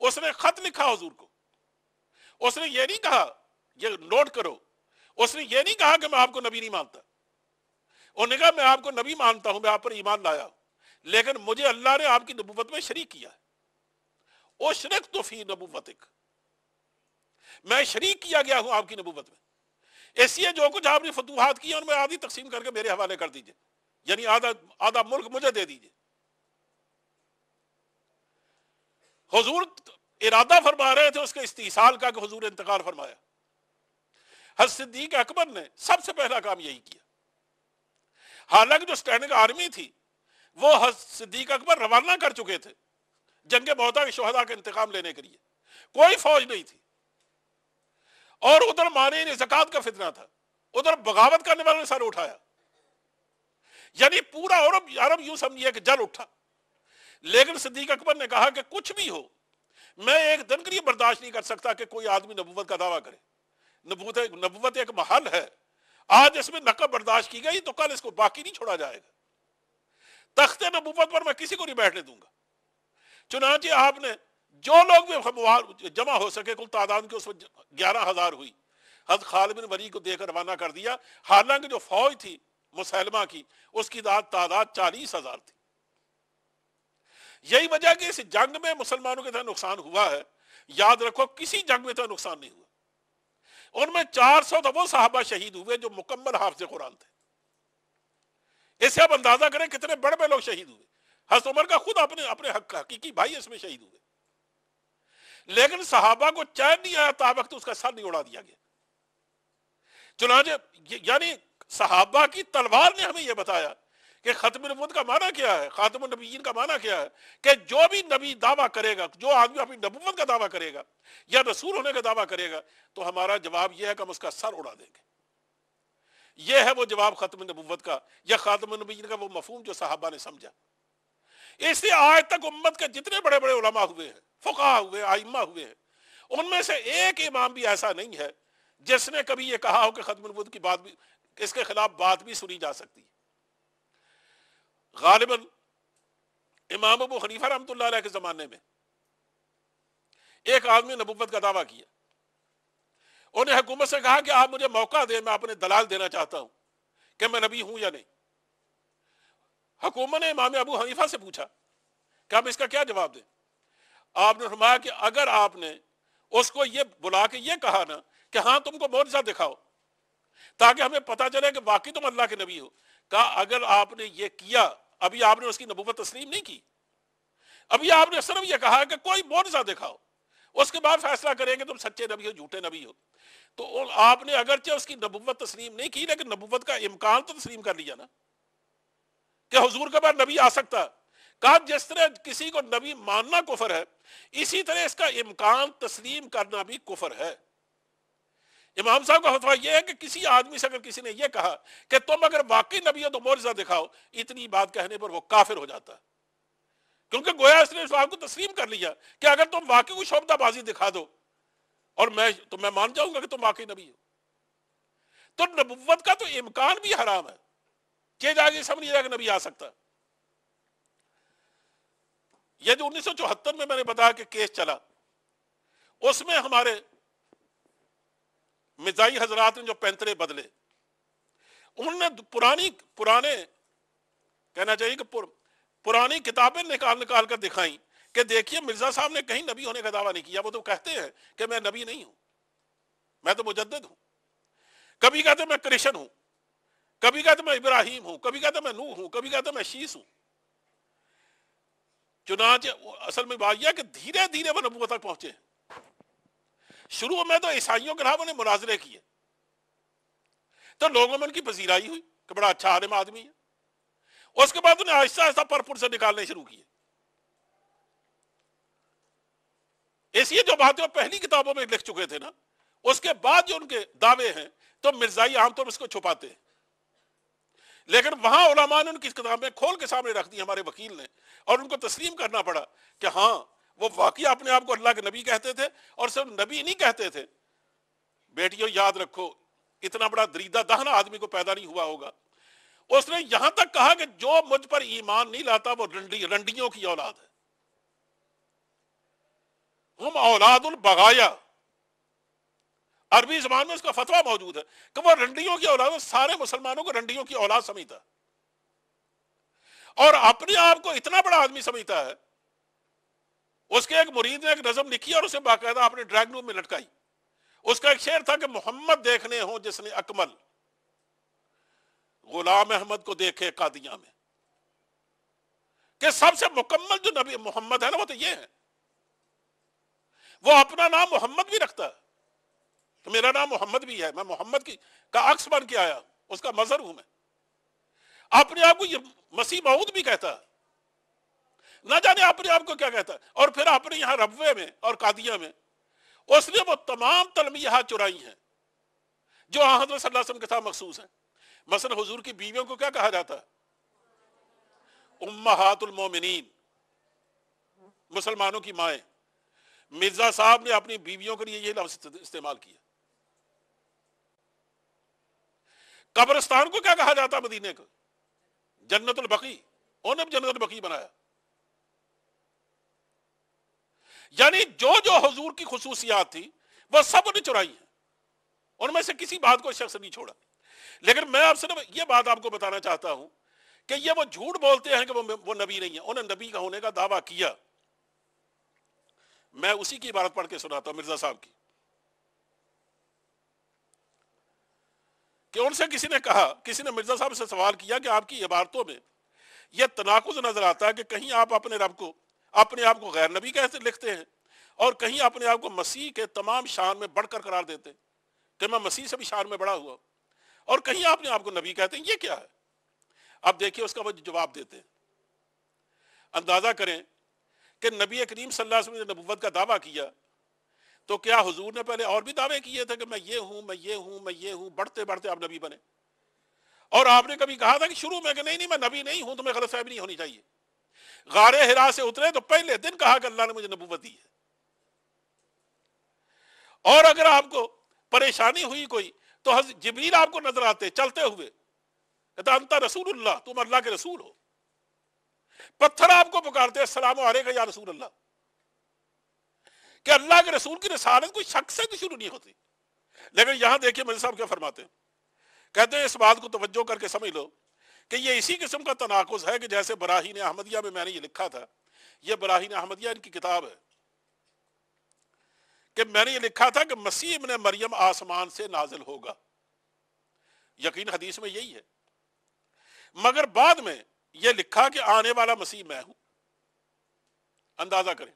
اس نے خط لکھا حضور کو, اس نے یہ نہیں کہا, یہ نوٹ کرو, اس نے یہ نہیں کہا کہ میں آپ کو نبی نہیں مانتا. انہوں نے کہا میں آپ کو نبی مانتا ہوں, میں آپ پر ایمان لایا ہوں, لیکن مجھے اللہ نے آپ کی نبوت میں شریک کیا ہے. اشرکت فی نبوتک, میں شریک کیا گیا ہوں آپ کی نبوت میں. اس لیے جو کچھ آپ نے فتوحات کی ان میں آدھی تقسیم کر کے میرے حوالے کر دیجئے, یعنی آدھا ملک مجھے دے دیجئے. حضور ارادہ فرما رہے تھے اس کے استحصال کا کہ حضور نے انتقال فرمایا. حضرت صدیق اکبر نے سب سے پہلا کام یہی کیا. حالانکہ جو اسٹینڈنگ آرمی تھی وہ حضرت صدیق اکبر روانہ کر چکے تھے جنگ موتا کے شہداء کا انتقام لینے کے لیے, کوئی فوج نہیں تھی. اور ادھر مانع زکوٰۃ کا فتنہ تھا, ادھر بغاوت کرنے والوں نے سر اٹھایا. یعنی پورا عرب یوں سمجھیے کہ جل اٹھا. لیکن صدیق اکبر نے کہا کہ کچھ بھی ہو میں ایک دن کے لیے برداشت نہیں کر سکتا کہ کوئی آدمی نبوت کا دعویٰ کرے. نبوت ایک محل ہے, آج اس میں نقب برداشت کی گئی تو کل اس کو باقی نہیں چھوڑا جائے گا. تخت نبوت پر میں کسی کو نہیں بیٹھنے دوں گا. چنانچہ آپ نے جو لوگ بھی جمع ہو سکے, کل تعداد کی اس وقت 11,000 ہوئی, حضرت خالد بن ولید کو دے کر روانہ کر دیا. حالانکہ جو فوج تھی مسیلمہ کی اس کی تعداد 40,000 تھی. یہی وجہ کہ اس جنگ میں مسلمانوں کے ساتھ نقصان ہوا ہے. یاد رکھو کسی جنگ میں تو نقصان نہیں ہوا. ان میں 400 تو وہ صحابہ شہید ہوئے جو مکمل حافظ قرآن تھے. اس سے آپ اندازہ کریں کتنے بڑے بڑے لوگ شہید ہوئے. حضرت عمر کا خود اپنے حقیقی بھائی اس میں شہید ہوئے. لیکن صحابہ کو چین نہیں آیا تا وقت اس کا سر نہیں اڑا دیا گیا. چنانچہ یعنی صحابہ کی تلوار نے ہمیں یہ بتایا کہ ختم نبوت کا معنی کیا ہے, خاتم النبیین کا معنی کیا ہے, کہ جو بھی نبی دعویٰ کرے گا, جو آدمی اپنی نبوت کا دعویٰ کرے گا یا رسول ہونے کا دعویٰ کرے گا, تو ہمارا جواب یہ ہے کہ ہم اس کا سر اڑا دیں گے. یہ ہے وہ جواب ختم نبوت کا یا خاتم النبیین کا وہ مفہوم جو صحابہ نے سمجھا. اس سے آج تک امت کے جتنے بڑے بڑے علماء ہوئے ہیں, فقہاء ہوئے, ائمہ ہوئے ہیں, ان میں سے ایک امام بھی ایسا نہیں ہے جس نے کبھی یہ کہا ہو کہ ختم نبوت کی بات بھی, اس کے خلاف بات بھی سنی جا سکتی ہے. غالباً امام ابو حنیفہ رحمۃ اللہ علیہ کے زمانے میں ایک آدمی نبوت کا دعویٰ کیا. انہیں حکومت سے کہا کہ آپ مجھے موقع دیں, میں اپنے دلائل دینا چاہتا ہوں کہ میں نبی ہوں یا نہیں. حکومت نے امام ابو حنیفہ سے پوچھا کہ آپ اس کا کیا جواب دیں. آپ نے فرمایا کہ اگر آپ نے اس کو یہ بلا کے یہ کہا نا کہ ہاں تم کو معجزہ دکھاؤ تاکہ ہمیں پتہ چلے کہ واقعی تم اللہ کے نبی ہو, کہا اگر آپ نے یہ کیا, ابھی آپ نے اس کی نبوت تسلیم نہیں کی, ابھی آپ نے صرف یہ کہا کہ کوئی معجزہ دکھاؤ, اس کے بعد فیصلہ کریں کہ تم سچے نبی ہو جھوٹے نبی ہو. تو آپ نے اگرچہ اس کی نبوت تسلیم نہیں کی لیکن نبوت کا امکان تو تسلیم کر لیا نا کہ حضور کے بعد نبی آ سکتا. کہا جس طرح کسی کو نبی ماننا کفر ہے, اسی طرح اس کا امکان تسلیم کرنا بھی کفر ہے. امام صاحب کا فتویٰ یہ ہے کہ کسی آدمی سے اگر کسی نے یہ کہا کہ تم اگر واقعی نبی ہو تو معجزہ دکھاؤ, اتنی بات کہنے پر وہ کافر ہو جاتا ہے, کیونکہ گویا اس نے اس بات کو تسلیم کر لیا کہ اگر تم واقعی کو شعبدہ بازی دکھا دو اور میں مان جاؤں گا کہ تم واقعی نبی ہو. تو نبوت کا تو امکان بھی حرام ہے, کہ جاگے سمجھ جائے کہ نبی آ سکتا. یہ جو 1974 میں نے بتایا کہ کیس چلا, اس میں ہمارے مرزائی حضرات نے جو پینترے بدلے, انہوں نے پرانے کہنا چاہیے کہ پرانی کتابیں نکال کر دکھائیں کہ دیکھیے مرزا صاحب نے کہیں نبی ہونے کا دعویٰ نہیں کیا. وہ تو کہتے ہیں کہ میں نبی نہیں ہوں, میں تو مجدد ہوں, کبھی کہتے میں کرشن ہوں, کبھی کہتے میں ابراہیم ہوں, کبھی کہتے میں نوح ہوں, کبھی کہتے میں شیس ہوں. چنانچہ اصل میں بات یہ ہے کہ دھیرے دھیرے وہ نبوت تک پہنچے. شروع میں تو عیسائیوں کے نے مناظرے کیے تو لوگوں میں ان کی پذیرائی ہوئی کہ بڑا اچھا عالم آدمی ہے. اس کے بعد انہیں آہستہ آہستہ پرپر سے نکالنے شروع کیے. اس لیے جو باتیں وہ پہلی کتابوں میں لکھ چکے تھے نا, اس کے بعد جو ان کے دعوے ہیں تو مرزائی عام طور پر اس کو چھپاتے ہیں, لیکن وہاں علماء نے ان کی کتابیں کھول کے سامنے رکھ دی ہمارے وکیل نے, اور ان کو تسلیم کرنا پڑا کہ ہاں وہ واقعی اپنے آپ کو اللہ کے نبی کہتے تھے, اور صرف نبی نہیں کہتے تھے. بیٹیوں یاد رکھو, اتنا بڑا دریدہ دہنا آدمی کو پیدا نہیں ہوا ہوگا. اس نے یہاں تک کہا کہ جو مجھ پر ایمان نہیں لاتا وہ رنڈیوں کی اولاد ہے, ہم اولاد البغایا. عربی زبان میں اس کا فتویٰ موجود ہے کہ وہ رنڈیوں کی اولاد, سارے مسلمانوں کو رنڈیوں کی اولاد سمجھتا اور اپنے آپ کو اتنا بڑا آدمی سمجھتا ہے. اس کے ایک مرید نے ایک نظم لکھی اور اسے باقاعدہ اپنے ڈرائنگ روم میں لٹکائی. اس کا ایک شعر تھا کہ محمد دیکھنے ہوں جس نے اکمل, غلام احمد کو دیکھے قادیاں میں. کہ سب سے مکمل جو نبی محمد ہے نا وہ تو یہ ہے, وہ اپنا نام محمد بھی رکھتا ہے کہ میرا نام محمد بھی ہے, میں محمد کا عکس بن کے آیا, اس کا مظہر ہوں میں. اپنے آپ کو یہ مسیح موعود بھی کہتا ہے, نہ جانے اپنے آپ کو کیا کہتا ہے. اور پھر اپنے یہاں ربوے میں اور قادیہ میں اس نے وہ تمام تلمیحات چرائی ہیں جو حضرت صلی اللہ علیہ وسلم کے ساتھ مخصوص ہیں. مثلا حضور کی بیویوں کو کیا کہا جاتا ہے؟ امہات المومنین, مسلمانوں کی مائیں. مرزا صاحب نے اپنی بیویوں کے لیے یہ لفظ استعمال کیا. قبرستان کو کیا کہا جاتا ہے مدینے کو؟ جنت البقیع. انہوں نے جنت البقیع بنایا. یعنی جو حضور کی خصوصیات تھی وہ سب نے چرائی ہیں, ان میں سے کسی بات کو شخص نہیں چھوڑا. لیکن میں آپ سے یہ بات آپ کو بتانا چاہتا ہوں کہ یہ وہ جھوٹ بولتے ہیں کہ وہ نبی نہیں ہے. انہوں نے نبی کا ہونے کا دعویٰ کیا. میں اسی کی عبارت پڑھ کے سناتا ہوں مرزا صاحب کی. کہ ان سے کسی نے کہا، کسی نے مرزا صاحب سے سوال کیا کہ آپ کی عبارتوں میں یہ تناقض نظر آتا ہے کہ کہیں آپ اپنے رب کو، اپنے آپ کو غیر نبی کہتے لکھتے ہیں، اور کہیں اپنے آپ کو مسیح کے تمام شان میں بڑھ کر قرار دیتے ہیں کہ میں مسیح سے بھی شان میں بڑا ہوا، اور کہیں اپنے آپ کو نبی کہتے ہیں، یہ کیا ہے؟ اب دیکھیے اس کا وہ جواب دیتے ہیں۔ اندازہ کریں کہ نبی کریم صلی اللہ علیہ وسلم نے نبوت کا دعویٰ کیا تو کیا حضور نے پہلے اور بھی دعوے کیے تھے کہ میں یہ ہوں، میں یہ ہوں، میں یہ ہوں، بڑھتے بڑھتے آپ نبی بنے؟ اور آپ نے کبھی کہا تھا کہ شروع میں کہ نہیں میں نبی نہیں ہوں، تمہیں غلط فہمی نہیں ہونی چاہیے؟ غار حرا سے اترے تو پہلے دن کہا کہ اللہ نے مجھے نبوت دی ہے۔ اور اگر آپ کو پریشانی ہوئی کوئی تو حضرت جبریل آپ کو نظر آتے چلتے ہوئے، کہتا انت رسول اللہ، تم اللہ کے رسول ہو۔ پتھر آپ کو پکارتے السلام علیکم یا رسول اللہ، کہ اللہ کے رسول کی رسالت کوئی شک سے بھی شروع نہیں ہوتی۔ لیکن یہاں دیکھیے مرزا صاحب کیا فرماتے ہیں، کہتے ہیں اس بات کو توجہ کر کے سمجھ لو کہ یہ اسی قسم کا تناقض ہے کہ جیسے براہین احمدیہ میں نے یہ لکھا تھا، یہ براہین احمدیہ ان کی کتاب ہے، کہ میں نے یہ لکھا تھا کہ مسیح ابن مریم آسمان سے نازل ہوگا، یقین حدیث میں یہی ہے، مگر بعد میں یہ لکھا کہ آنے والا مسیح میں ہوں۔ اندازہ کریں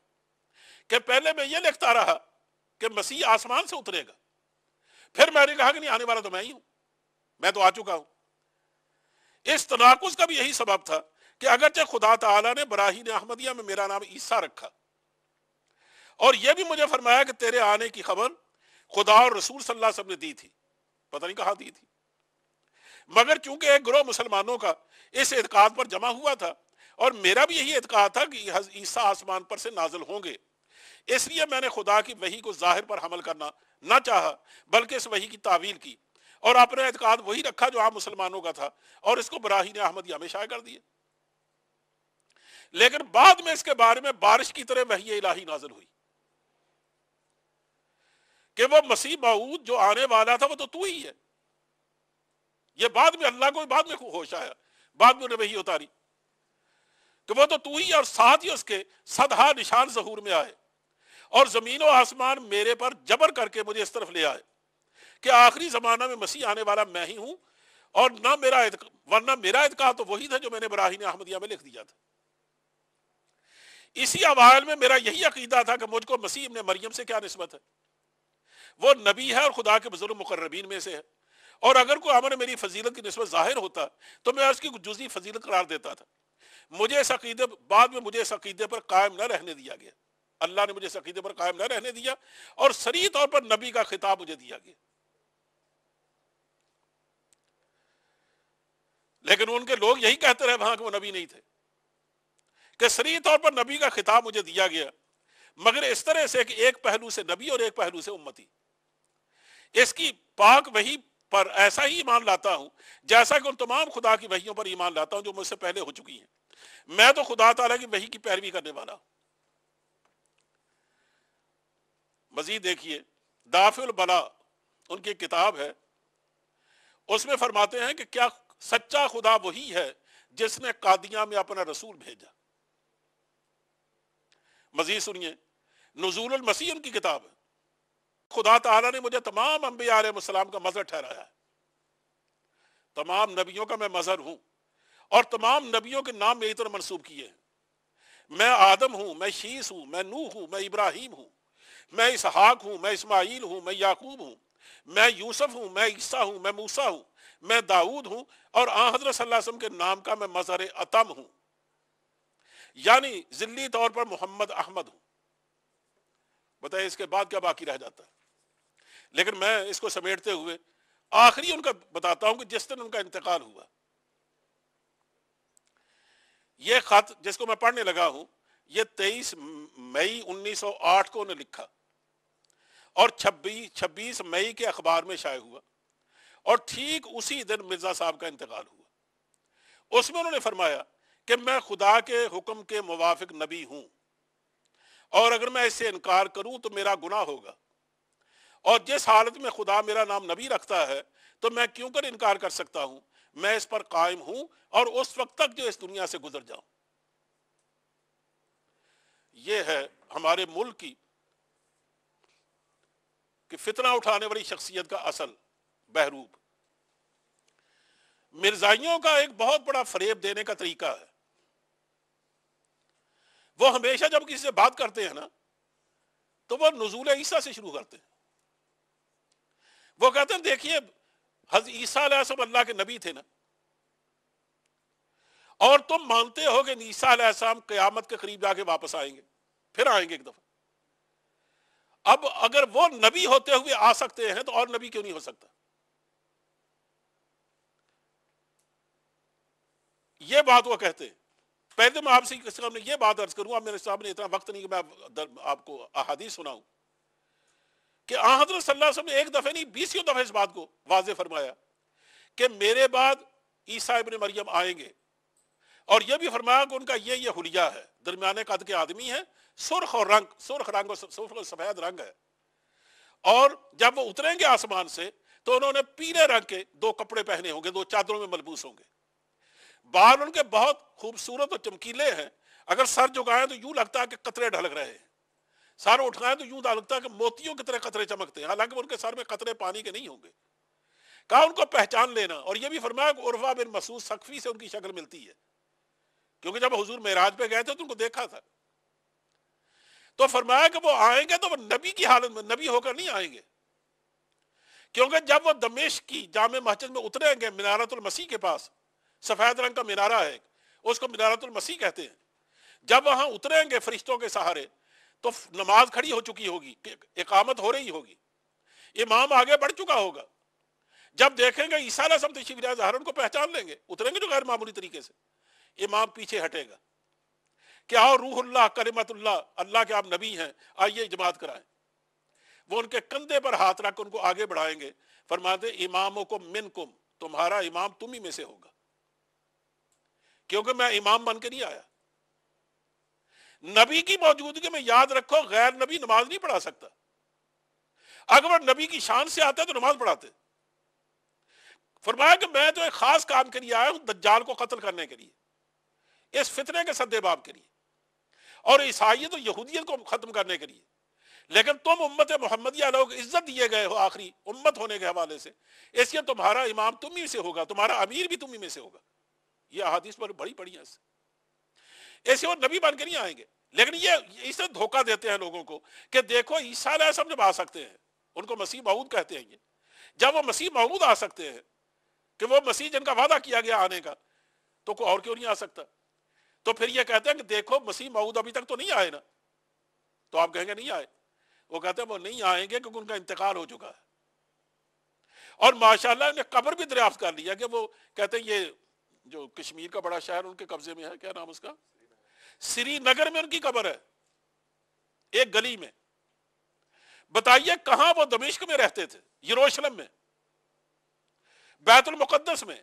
کہ پہلے میں یہ لکھتا رہا کہ مسیح آسمان سے اترے گا، پھر میں نے کہا کہ نہیں آنے والا تو میں ہی ہوں، میں تو آ چکا ہوں۔ اس تناقض کا بھی یہی سبب تھا کہ اگرچہ خدا تعالیٰ نے براہین احمدیہ میں میرا نام عیسیٰ رکھا، اور یہ بھی مجھے فرمایا کہ تیرے آنے کی خبر خدا اور رسول صلی اللہ علیہ وسلم نے دی تھی، پتہ نہیں کہاں دی تھی، مگر چونکہ ایک گروہ مسلمانوں کا اس اعتقاد پر جمع ہوا تھا، اور میرا بھی یہی اعتقاد تھا کہ عیسیٰ آسمان پر سے نازل ہوں گے، اس لیے میں نے خدا کی وحی کو ظاہر پر حمل کرنا نہ چاہا، بلکہ اس وحی کی تعویل کی اور اپنا اعتقاد وہی رکھا جو عام مسلمانوں کا تھا، اور اس کو براہین احمدیہ میں شائع کر دیے۔ لیکن بعد میں اس کے بارے میں بارش کی طرح وحی الہی نازل ہوئی کہ وہ مسیح موعود جو آنے والا تھا وہ تو ہی ہے۔ یہ بعد میں اللہ کو بعد میں ہوش آیا، بعد میں وحی اتاری کہ وہ تو ہی، اور ساتھ ہی اس کے صدہا نشان ظہور میں آئے، اور زمین و آسمان میرے پر جبر کر کے مجھے اس طرف لے آئے کہ آخری زمانہ میں مسیح آنے والا میں ہی ہوں، اور نہ ورنہ میرا اعتقاد تو وہی تھا جو میں نے براہین احمدیہ میں لکھ دیا تھا۔ اسی اوائل میں میرا یہی عقیدہ تھا کہ مجھ کو مسیح ابن مریم سے کیا نسبت ہے، وہ نبی ہے اور خدا کے بزرگ مقربین میں سے ہے، اور اگر کوئی عمل میری فضیلت کی نسبت ظاہر ہوتا تو میں اس کی جزئی فضیلت قرار دیتا تھا۔ بعد میں مجھے اس عقیدے پر قائم نہ رہنے دیا گیا، اللہ نے مجھے اس عقیدے پر قائم نہ رہنے دیا، اور صریح طور پر نبی کا خطاب مجھے دیا گیا۔ لیکن ان کے لوگ یہی کہتے رہے وہاں کہ وہ نبی نہیں تھے، کہ صریح طور پر نبی کا خطاب مجھے دیا گیا، مگر اس طرح سے کہ ایک پہلو سے نبی اور ایک پہلو سے امتی۔ اس کی پاک وحی پر ایسا ہی ایمان لاتا ہوں جیسا کہ ان تمام خدا کی وحیوں پر ایمان لاتا ہوں جو مجھ سے پہلے ہو چکی ہیں۔ میں تو خدا تعالیٰ کی وحی کی پیروی کرنے والا ہوں۔ مزید دیکھیے دافع البلا ان کی کتاب ہے، اس میں فرماتے ہیں کہ کیا سچا خدا وہی ہے جس نے قادیاں میں اپنا رسول بھیجا۔ مزید سنیے نزول المسیح ان کی کتاب ہے، خدا تعالیٰ نے مجھے تمام انبیاء علیہ السلام کا مظہر ٹھہرایا ہے، تمام نبیوں کا میں مظہر ہوں، اور تمام نبیوں کے نام میری طرف منسوب کیے ہیں۔ میں آدم ہوں، میں شیس ہوں، میں نوح ہوں، میں ابراہیم ہوں، میں اسحاق ہوں، میں اسماعیل ہوں، میں یعقوب ہوں، میں یوسف ہوں، میں عیسیٰ ہوں، میں موسیٰ ہوں، میں داؤد ہوں، اور آن حضرت صلی اللہ علیہ وسلم کے نام کا میں مظہر اتم ہوں، یعنی ذلی طور پر محمد احمد ہوں۔ بتائیں اس کے بعد کیا باقی رہ جاتا ہے؟ لیکن میں اس کو سمیٹتے ہوئے آخری ان کا بتاتا ہوں کہ جس دن ان کا انتقال ہوا، یہ خط جس کو میں پڑھنے لگا ہوں یہ 23 مئی 1908 کو انہیں لکھا، اور 26 مئی کے اخبار میں شائع ہوا، اور ٹھیک اسی دن مرزا صاحب کا انتقال ہوا۔ اس میں انہوں نے فرمایا کہ میں خدا کے حکم کے موافق نبی ہوں، اور اگر میں اس سے انکار کروں تو میرا گناہ ہوگا، اور جس حالت میں خدا میرا نام نبی رکھتا ہے تو میں کیوں کر انکار کر سکتا ہوں، میں اس پر قائم ہوں اور اس وقت تک جو اس دنیا سے گزر جاؤں۔ یہ ہے ہمارے ملک کی کہ فتنہ اٹھانے والی شخصیت کا اصل بہروپ۔ مرزائیوں کا ایک بہت بڑا فریب دینے کا طریقہ ہے، وہ ہمیشہ جب کسی سے بات کرتے ہیں نا تو وہ نزول عیسیٰ سے شروع کرتے ہیں. وہ کہتے ہیں دیکھیے حضرت عیسیٰ علیہ السلام اللہ کے نبی تھے نا، اور تم مانتے ہو کہ عیسیٰ علیہ السلام قیامت کے قریب جا کے واپس آئیں گے، پھر آئیں گے ایک دفعہ. اب اگر وہ نبی ہوتے ہوئے آ سکتے ہیں تو اور نبی کیوں نہیں ہو سکتا؟ یہ بات وہ کہتے ہیں. پہلے میں آپ سے سامنے یہ بات عرض کروں، اب میرے سامنے اتنا وقت نہیں کہ میں آپ کو احادیث سناؤں، کہ آن حضرت صلی اللہ علیہ وسلم نے ایک دفعہ نہیں 20 دفعہ اس بات کو واضح فرمایا کہ میرے بعد عیسیٰ ابن مریم آئیں گے، اور یہ بھی فرمایا کہ ان کا یہ حلیہ ہے، درمیانے قد کے آدمی ہیں، سرخ رنگ اور سفید رنگ ہے، اور جب وہ اتریں گے آسمان سے تو انہوں نے پیلے رنگ کے 2 کپڑے پہنے ہوں گے، 2 چادروں میں ملبوس ہوں گے. بال ان کے بہت خوبصورت اور چمکیلے ہیں، اگر سر جھکائیں تو یوں لگتا ہے کہ قطرے ڈھلک رہے ہیں، سر اٹھائیں تو یوں لگتا ہے کہ موتیوں کی طرح قطرے چمکتے ہیں، حالانکہ ان کے سر میں قطرے پانی کے نہیں ہوں گے. کہا ان کو پہچان لینا. اور یہ بھی فرمایا کہ عروہ بن مسعود ثقفی سے ان کی شکل ملتی ہے، کیونکہ جب حضور معراج پہ گئے تھے تو ان کو دیکھا تھا. تو فرمایا کہ وہ آئیں گے تو وہ نبی کی حالت میں، نبی ہو کر نہیں آئیں گے، کیونکہ جب وہ دمشق کی جامع مسجد میں اتریں گے منارۃ المسیح کے پاس، سفید رنگ کا منارہ ہے، اس کو منارۃ المسیح کہتے ہیں. جب وہاں اتریں گے فرشتوں کے سہارے تو نماز کھڑی ہو چکی ہوگی، اقامت ہو رہی ہوگی، امام آگے بڑھ چکا ہوگا. جب دیکھیں گے عیسیٰ علیہ السلام تشریف لائے ظاہر ان کو پہچان لیں گے، اتریں گے جو غیر معمولی طریقے سے. امام پیچھے ہٹے گا کہ آؤ روح اللہ کلمت اللہ، اللہ کے آپ نبی ہیں، آئیے جماعت کرائیں. وہ ان کے کندھے پر ہاتھ رکھ ان کو آگے بڑھائیں گے، فرماتے امامکم منکم، تمہارا امام تم ہی میں سے ہوگا، کیونکہ میں امام بن کے نہیں آیا. نبی کی موجودگی میں یاد رکھو غیر نبی نماز نہیں پڑھا سکتا، اگر وہ نبی کی شان سے آتا ہے تو نماز پڑھاتے. فرمایا کہ میں تو ایک خاص کام کے لیے آیا ہوں، دجال کو قتل کرنے کے لیے، اس فتنے کے سد باب کے لیے، اور عیسائیت اور یہودیت کو ختم کرنے کے لیے. لیکن تم امت محمدیہ لوگ عزت دیے گئے ہو آخری امت ہونے کے حوالے سے، اس لیے تمہارا امام تم ہی سے ہوگا، تمہارا امیر بھی تم ہی میں سے ہوگا. یہ احادیث پر بڑی پڑی ہیں. ایسے وہ نبی بن کے نہیں آئیں گے. لیکن یہ اس سے دھوکہ دیتے ہیں لوگوں کو کہ دیکھو عیسیٰ علیہ السلام جب آ سکتے ہیں، ان کو مسیح موعود کہتے ہیں. یہ جب وہ مسیح موعود آ سکتے ہیں کہ وہ مسیح جن کا وعدہ کیا گیا آنے کا، تو کوئی اور کیوں نہیں آ سکتا؟ تو پھر یہ کہتے ہیں کہ دیکھو مسیح موعود ابھی تک تو نہیں آئے نا، تو آپ کہیں گے نہیں آئے. وہ کہتے ہیں وہ نہیں آئیں گے کیونکہ ان کا انتقال ہو چکا ہے. اور ماشاءاللہ انہیں قبر بھی دریافت کر لیا، کہ وہ کہتے ہیں یہ جو کشمیر کا بڑا شہر ان کے قبضے میں ہے، کیا نام اس کا، سری نگر میں ان کی قبر ہے، ایک گلی میں. بتائیے کہاں وہ دمشق میں رہتے تھے، یروشلم میں، بیت المقدس میں.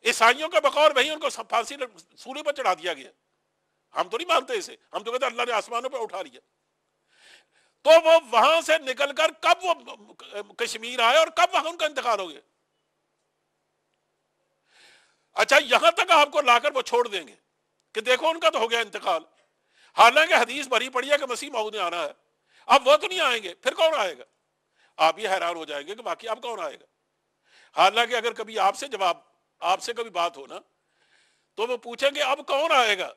عیسائیوں کا بقول وہی ان کو پھانسی سولی پر چڑھا دیا گیا. ہم تو نہیں مانتے اسے، ہم تو کہتے ہیں اللہ نے آسمانوں پہ اٹھا لیا. تو وہ وہاں سے نکل کر کب وہ کشمیر آئے اور کب وہاں ان کا انتقال ہو گیا؟ اچھا یہاں تک آپ کو لا کر وہ چھوڑ دیں گے کہ دیکھو ان کا تو ہو گیا انتقال، حالانکہ حدیث بھری پڑی ہے کہ مسیح موعود نے آنا ہے. اب وہ تو نہیں آئیں گے، پھر کون آئے گا؟ آپ یہ حیران ہو جائیں گے کہ باقی اب کون آئے گا. حالانکہ اگر کبھی آپ سے کبھی بات ہو نا تو وہ پوچھیں گے اب کون آئے گا،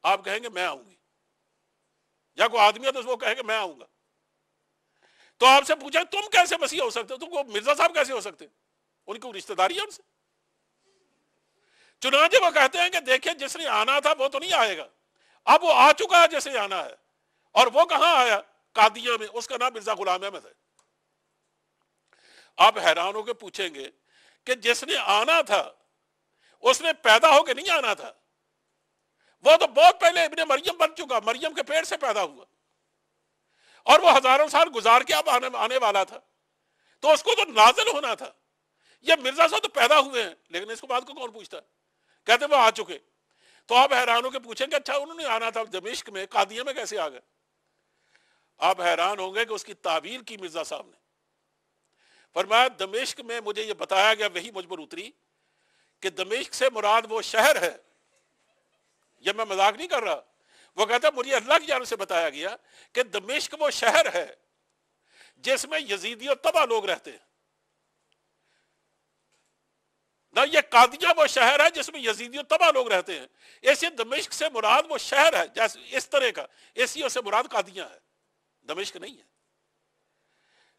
آپ کہیں گے میں آؤں گی. یا کوئی آدمی ہے تو وہ کہے گا میں آؤں گا. تو آپ سے پوچھیں تم کیسے مسیح ہو سکتے ہو، تم کو مرزا صاحب کیسے ہو سکتے، ان کی رشتہ داری ہے ان سے. چنانچہ وہ کہتے ہیں کہ دیکھیں جس نے آنا تھا وہ تو نہیں آئے گا، اب وہ آ چکا ہے جس نے آنا ہے. اور وہ کہاں آیا؟ قادیہ میں، اس کا نام مرزا غلام احمد ہے. آپ حیران ہو کے پوچھیں گے کہ جس نے آنا تھا اس نے پیدا ہو کے نہیں آنا تھا، وہ تو بہت پہلے ابن مریم بن چکا، مریم کے پیٹ سے پیدا ہوا، اور وہ ہزاروں سال گزار کے اب آنے والا تھا، تو اس کو تو نازل ہونا تھا. یہ مرزا صاحب تو پیدا ہوئے ہیں، لیکن اس کو بات کو کون پوچھتا ہے؟ کہتے وہ آ چکے. تو آپ حیران ہو کے پوچھیں گے اچھا انہوں نے آنا تھا دمشق میں، قادیہ میں کیسے آ گئے؟ آپ حیران ہوں گے کہ اس کی تعبیر کی مرزا صاحب نے. فرمایا دمشق میں مجھے یہ بتایا گیا، وہی مجھ پر اتری کہ دمشق سے مراد وہ شہر ہے، یہ میں مذاق نہیں کر رہا. وہ کہتا ہے مجھے اللہ کی جانب سے بتایا گیا کہ دمشق وہ شہر ہے جس میں یزیدی اور تبع لوگ رہتے ہیں. نہ یہ قادیہ وہ شہر ہے جس میں یزیدی و تبع لوگ رہتے ہیں، ایسے دمشق سے مراد وہ شہر ہے جیسے اس طرح کا، ایسی سے مراد قادیہ ہے، دمشق نہیں ہے۔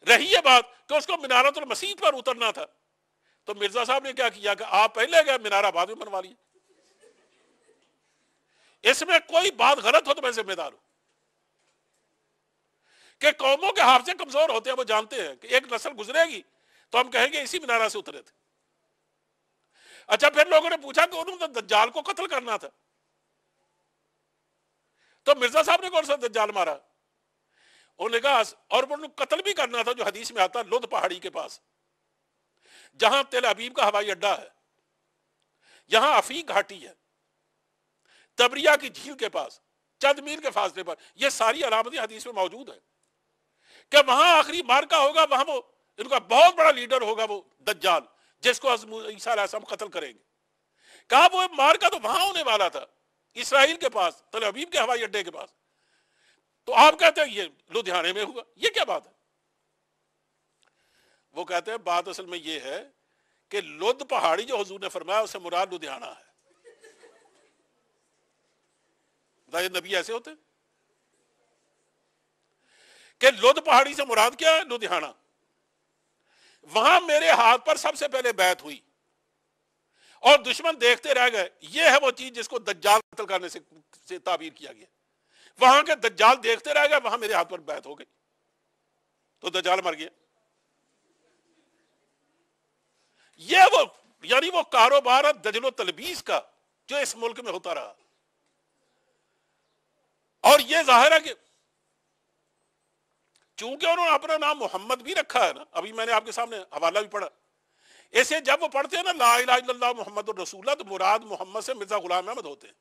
رہی یہ بات کہ اس کو منارۃ المسیح پر اترنا تھا، تو مرزا صاحب نے کیا کیا کہ آپ پہلے گئے، منارہ بعد میں بنوا لیا۔ اس میں کوئی بات غلط ہو تو میں ذمہ دار ہوں، کہ قوموں کے حافظے کمزور ہوتے ہیں، وہ جانتے ہیں کہ ایک نسل گزرے گی تو ہم کہیں گے اسی منارہ سے اترے تھے۔ اچھا پھر لوگوں نے پوچھا کہ انہوں نے دجال کو قتل کرنا تھا، تو مرزا صاحب نے کون سا دجال مارا؟ انہوں نے کہا اور انہوں نے قتل بھی کرنا تھا جو حدیث میں آتا لد پہاڑی کے پاس، جہاں تل ابیب کا ہوائی اڈا ہے، یہاں عفیق گھاٹی ہے، تبریہ کی جھیل کے پاس چند میل کے فاصلے پر، یہ ساری علامتیں حدیث میں موجود ہیں کہ وہاں آخری مارکا ہوگا، وہاں وہ ان کا بہت بڑا لیڈر ہوگا، وہ دجال جس کو عیسیٰ علیہ السلام قتل کریں گے۔ کہا وہ مارکا تو وہاں ہونے والا تھا، اسرائیل کے پاس، تل ابیب کے ہوائی اڈے کے پاس، تو آپ کہتے ہیں یہ لدھیانے میں ہوا، یہ کیا بات ہے؟ وہ کہتے ہیں بات اصل میں یہ ہے کہ لد پہاڑی جو حضور نے فرمایا اسے مراد لدھیانہ ہے۔ بتائیے نبی ایسے ہوتے کہ لد پہاڑی سے مراد کیا ہے؟ لدھیانہ۔ وہاں میرے ہاتھ پر سب سے پہلے بیعت ہوئی اور دشمن دیکھتے رہ گئے، یہ ہے وہ چیز جس کو دجال قتل کرنے سے تعبیر کیا گیا۔ وہاں کے دجال دیکھتے رہ گئے، وہاں میرے ہاتھ پر بیعت ہو گئی، تو دجال مر گیا۔ یہ وہ یعنی وہ کاروبار ہے دجل و تلبیس کا جو اس ملک میں ہوتا رہا، اور یہ ظاہر ہے کہ چونکہ انہوں نے اپنا نام محمد بھی رکھا ہے نا، ابھی میں نے آپ کے سامنے حوالہ بھی پڑھا، ایسے جب وہ پڑھتے ہیں نا لا الہ الا اللہ محمد الرسول اللہ، تو مراد محمد سے مرزا غلام احمد ہوتے ہیں،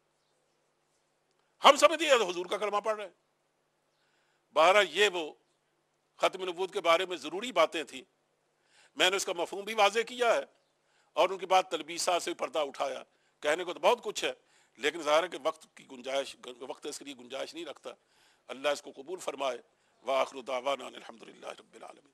ہم سمجھتے ہیں حضور کا کلمہ پڑھ رہے ہیں۔ بہرحال یہ وہ ختم نبوت کے بارے میں ضروری باتیں تھیں، میں نے اس کا مفہوم بھی واضح کیا ہے، اور ان کے بعد تلبیسات سے پردہ اٹھایا۔ کہنے کو تو بہت کچھ ہے، لیکن ظاہر ہے کہ وقت اس کے لیے گنجائش نہیں رکھتا۔ اللہ اس کو قبول فرمائے۔ وآخر دعوانا الحمدللہ رب العالمین۔